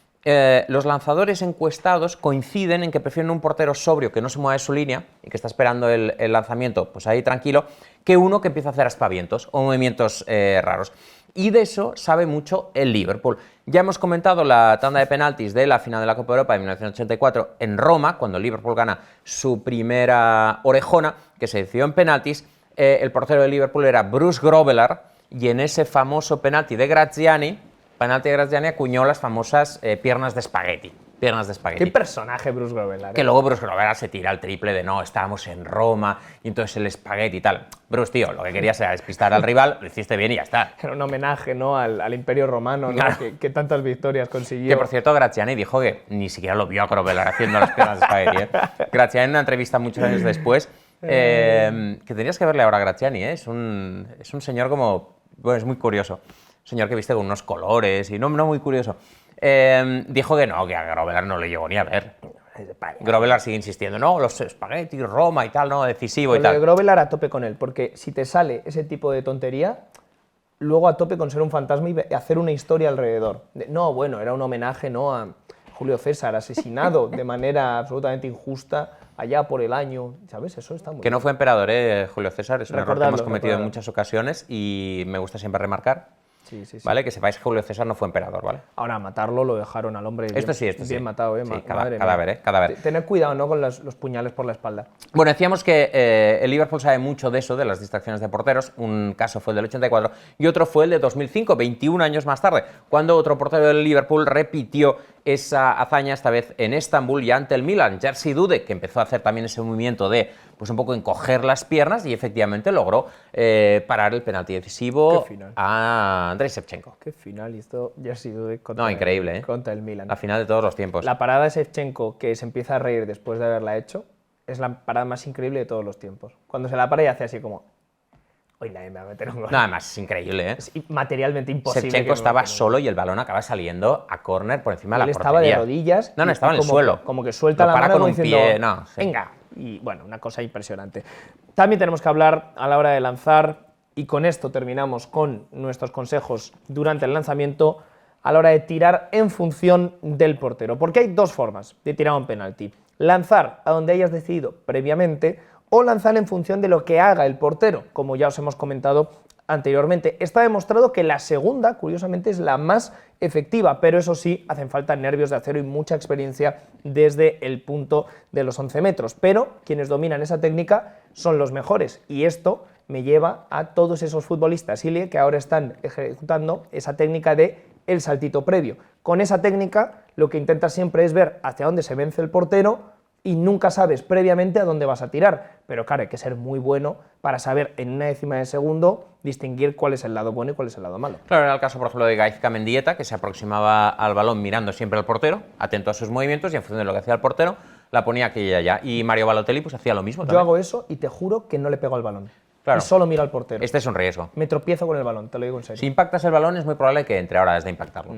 los lanzadores encuestados coinciden en que prefieren un portero sobrio que no se mueva de su línea y que está esperando el lanzamiento pues ahí tranquilo, que uno que empieza a hacer aspavientos o movimientos raros. Y de eso sabe mucho el Liverpool. Ya hemos comentado la tanda de penaltis de la final de la Copa Europa de 1984 en Roma, cuando el Liverpool gana su primera orejona, que se decidió en penaltis. El portero de Liverpool era Bruce Grobbelaar, y en ese famoso penalti de Graziani acuñó las famosas piernas de espagueti. Piernas de espagueti. Qué personaje Bruce Grobbelaar. Que luego Bruce Grobbelaar se tira al triple de no, estábamos en Roma y entonces el espagueti y tal. Bruce, tío, lo que querías era despistar al rival, lo hiciste bien y ya está. Era un homenaje, ¿no?, al Imperio Romano, ¿no? Claro. que tantas victorias consiguió. Que por cierto, Graziani dijo que ni siquiera lo vio a Grobbelaar haciendo las piernas de espagueti. Graziani en una entrevista muchos años después, que tenías que verle ahora a Graziani, es un señor como, bueno, es muy curioso. Un señor que viste con unos colores y no muy curioso. Dijo que no, que a Grobbelaar no le llegó ni a ver. Grobbelaar sigue insistiendo, no, los espaguetis, Roma y tal, no, decisivo y Lo de tal. Grobbelaar a tope con él, porque si te sale ese tipo de tontería, luego a tope con ser un fantasma y hacer una historia alrededor. No, bueno, era un homenaje, ¿no?, a Julio César, asesinado de manera absolutamente injusta allá por el año, ¿sabes? Eso está muy Que no bien. fue emperador, Julio César, es un error que Recordarlo, hemos cometido en recordarlo. muchas ocasiones y me gusta siempre remarcar, Sí, sí, sí. ¿vale? Que sepáis que Julio César no fue emperador, ¿vale? Ahora, a matarlo lo dejaron al hombre bien, Esto sí. bien matado, ¿eh? Sí, Madre cadáver, mía. cadáver. Tener cuidado, ¿no?, con los puñales por la espalda. Bueno, decíamos que el Liverpool sabe mucho de eso, de las distracciones de porteros. Un caso fue el del 84 y otro fue el de 2005, 21 años más tarde, cuando otro portero del Liverpool repitió esa hazaña, esta vez en Estambul y ante el Milan, Jerzy Dudek, que empezó a hacer también ese movimiento de, pues un poco encoger las piernas y efectivamente logró parar el penalti decisivo Qué final. a Andrei Shevchenko. Qué final hizo Jerzy Dudek contra, No, increíble, ¿eh? contra el Milan. La final de todos los tiempos. La parada de Shevchenko, que se empieza a reír después de haberla hecho, es la parada más increíble de todos los tiempos. Cuando se la para y hace así como, hoy nadie me va a meter un gol. Nada más, es increíble, ¿eh? Es materialmente imposible. Shevchenko que me estaba metan un gol. solo y el balón acaba saliendo a córner por encima de Él la estaba de portería. rodillas. No, y estaba en el como suelo. que- Como que suelta Lo la para mano con como un diciendo, pie, no, sí. venga. Y bueno, una cosa impresionante. También tenemos que hablar a la hora de lanzar, y con esto terminamos con nuestros consejos durante el lanzamiento, a la hora de tirar en función del portero. Porque hay dos formas de tirar un penalti. Lanzar a donde hayas decidido previamente o lanzar en función de lo que haga el portero, como ya os hemos comentado anteriormente. Está demostrado que la segunda, curiosamente, es la más efectiva, pero eso sí, hacen falta nervios de acero y mucha experiencia desde el punto de los 11 metros. Pero quienes dominan esa técnica son los mejores, y esto me lleva a todos esos futbolistas Ilie que ahora están ejecutando esa técnica de el saltito previo. Con esa técnica lo que intentas siempre es ver hacia dónde se vence el portero y nunca sabes previamente a dónde vas a tirar. Pero claro, hay que ser muy bueno para saber en una décima de segundo distinguir cuál es el lado bueno y cuál es el lado malo. Claro, era el caso, por ejemplo, de Gaizka Mendieta, que se aproximaba al balón mirando siempre al portero, atento a sus movimientos y en función de lo que hacía el portero, la ponía aquí y allá. Y Mario Balotelli pues hacía lo mismo Yo también. hago eso y te juro que no le pego al balón. Claro. Y solo miro al portero. Este es un riesgo. Me tropiezo con el balón, te lo digo en serio. Si impactas el balón es muy probable que entre ahora desde impactarlo.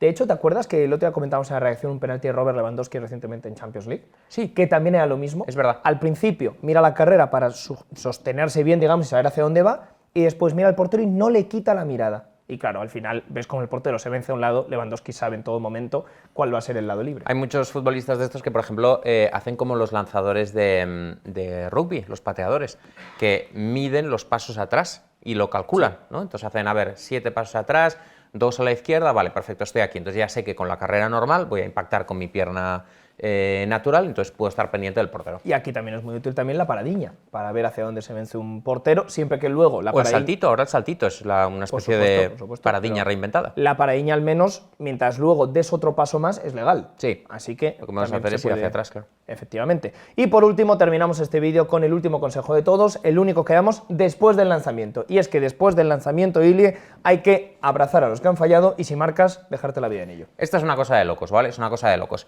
De hecho, ¿te acuerdas que el otro día comentábamos en la reacción un penalti de Robert Lewandowski recientemente en Champions League? Sí. Que también era lo mismo. Es verdad. Al principio mira la carrera para sostenerse bien, digamos, y saber hacia dónde va, y después mira al portero y no le quita la mirada. Y claro, al final ves como el portero se vence a un lado, Lewandowski sabe en todo momento cuál va a ser el lado libre. Hay muchos futbolistas de estos que, por ejemplo, hacen como los lanzadores de rugby, los pateadores, que miden los pasos atrás y lo calculan, ¿no? Entonces hacen, a ver, 7 pasos atrás, 2 a la izquierda, vale, perfecto, estoy aquí. Entonces ya sé que con la carrera normal voy a impactar con mi pierna natural, entonces puedo estar pendiente del portero. Y aquí también es muy útil también la paradiña, para ver hacia dónde se vence un portero, siempre que luego la O el paradiña... saltito, ahora el saltito es una especie por supuesto, de paradiña pero reinventada. La paradiña al menos, mientras luego des otro paso más, es legal. Sí. Así que Lo que vamos a también hacer se es ir puede- hacia atrás, claro. Efectivamente. Y por último terminamos este vídeo con el último consejo de todos, el único que damos después del lanzamiento. Y es que después del lanzamiento, Ilie, hay que abrazar a los que han fallado y si marcas, dejarte la vida en ello. Esta es una cosa de locos, ¿vale? Es una cosa de locos.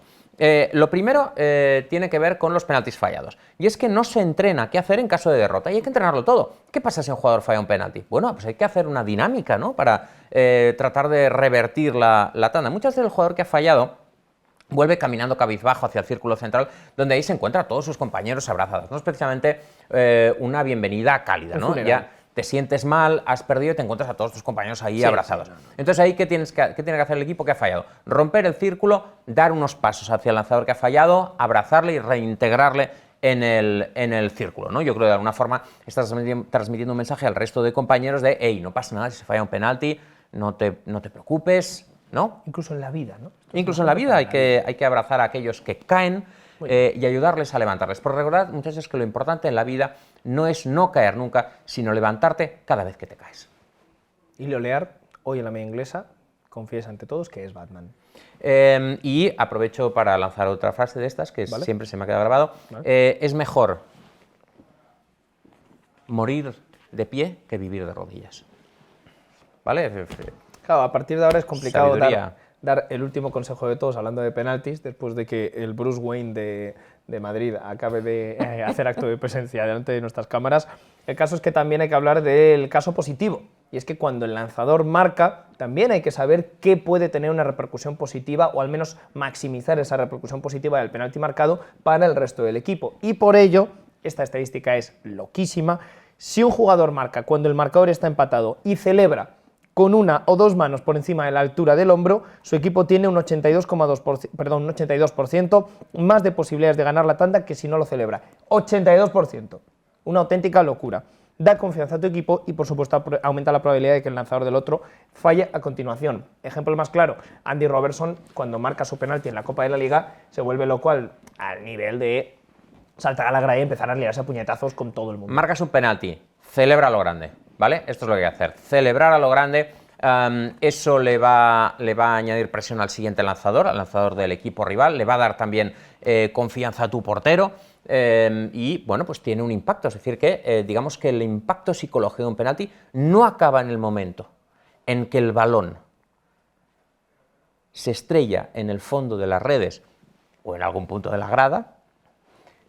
Lo primero tiene que ver con los penaltis fallados. Y es que no se entrena qué hacer en caso de derrota. Y hay que entrenarlo todo. ¿Qué pasa si un jugador falla un penalti? Bueno, pues hay que hacer una dinámica, ¿no? Para tratar de revertir la tanda. Muchas veces el jugador que ha fallado vuelve caminando cabizbajo hacia el círculo central, donde ahí se encuentra a todos sus compañeros abrazados. No es precisamente una bienvenida cálida, ¿no? Ya te sientes mal, has perdido y te encuentras a todos tus compañeros ahí abrazados. Entonces ahí, ¿qué tiene que hacer el equipo que ha fallado? Romper el círculo, dar unos pasos hacia el lanzador que ha fallado, abrazarle y reintegrarle en el círculo, ¿no? Yo creo que de alguna forma estás transmitiendo un mensaje al resto de compañeros de hey, no pasa nada si se falla un penalti, no te preocupes, ¿no? Incluso en la vida, ¿no? Incluso en la vida hay que abrazar a aquellos que caen y ayudarles a levantarles. Pero recordad, muchachos, que lo importante en la vida no es no caer nunca, sino levantarte cada vez que te caes. Y Lear, hoy en la media inglesa, confiesa ante todos que es Batman. Y aprovecho para lanzar otra frase de estas, que siempre se me ha quedado grabado. Es mejor morir de pie que vivir de rodillas. ¿Vale? Claro, a partir de ahora es complicado dar el último consejo de todos hablando de penaltis, después de que el Bruce Wayne de Madrid acabe de hacer acto de presencia delante de nuestras cámaras. El caso es que también hay que hablar del caso positivo, y es que cuando el lanzador marca, también hay que saber qué puede tener una repercusión positiva, o al menos maximizar esa repercusión positiva del penalti marcado para el resto del equipo. Y por ello, esta estadística es loquísima. Si un jugador marca cuando el marcador está empatado y celebra con una o dos manos por encima de la altura del hombro, su equipo tiene un 82% más de posibilidades de ganar la tanda que si no lo celebra. 82%. Una auténtica locura. Da confianza a tu equipo y, por supuesto, aumenta la probabilidad de que el lanzador del otro falle a continuación. Ejemplo más claro, Andy Robertson, cuando marca su penalti en la Copa de la Liga, se vuelve loco al nivel de saltar a la grada y empezar a liarse a puñetazos con todo el mundo. Marcas un penalti, celebra lo grande. ¿Vale? Esto es lo que hay que hacer, celebrar a lo grande, eso le va a añadir presión al siguiente lanzador, al lanzador del equipo rival, le va a dar también confianza a tu portero y, bueno, pues tiene un impacto, es decir, que digamos que el impacto psicológico de un penalti no acaba en el momento en que el balón se estrella en el fondo de las redes o en algún punto de la grada,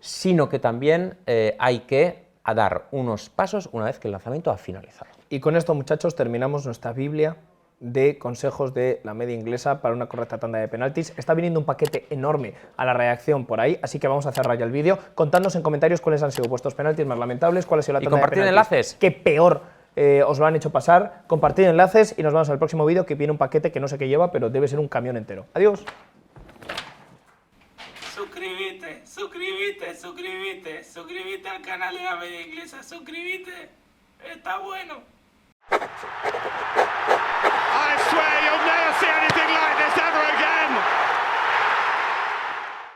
sino que también hay que dar unos pasos una vez que el lanzamiento ha finalizado. Y con esto, muchachos, terminamos nuestra Biblia de consejos de la media inglesa para una correcta tanda de penaltis. Está viniendo un paquete enorme a la reacción por ahí, así que vamos a cerrar ya el vídeo. Contadnos en comentarios cuáles han sido vuestros penaltis más lamentables, cuál ha sido la tanda de penaltis. Y compartid enlaces. Qué peor os lo han hecho pasar. Compartid enlaces y nos vemos en el próximo vídeo, que viene un paquete que no sé qué lleva, pero debe ser un camión entero. Adiós. Suscríbete al canal de la media inglesa, suscríbete, está bueno.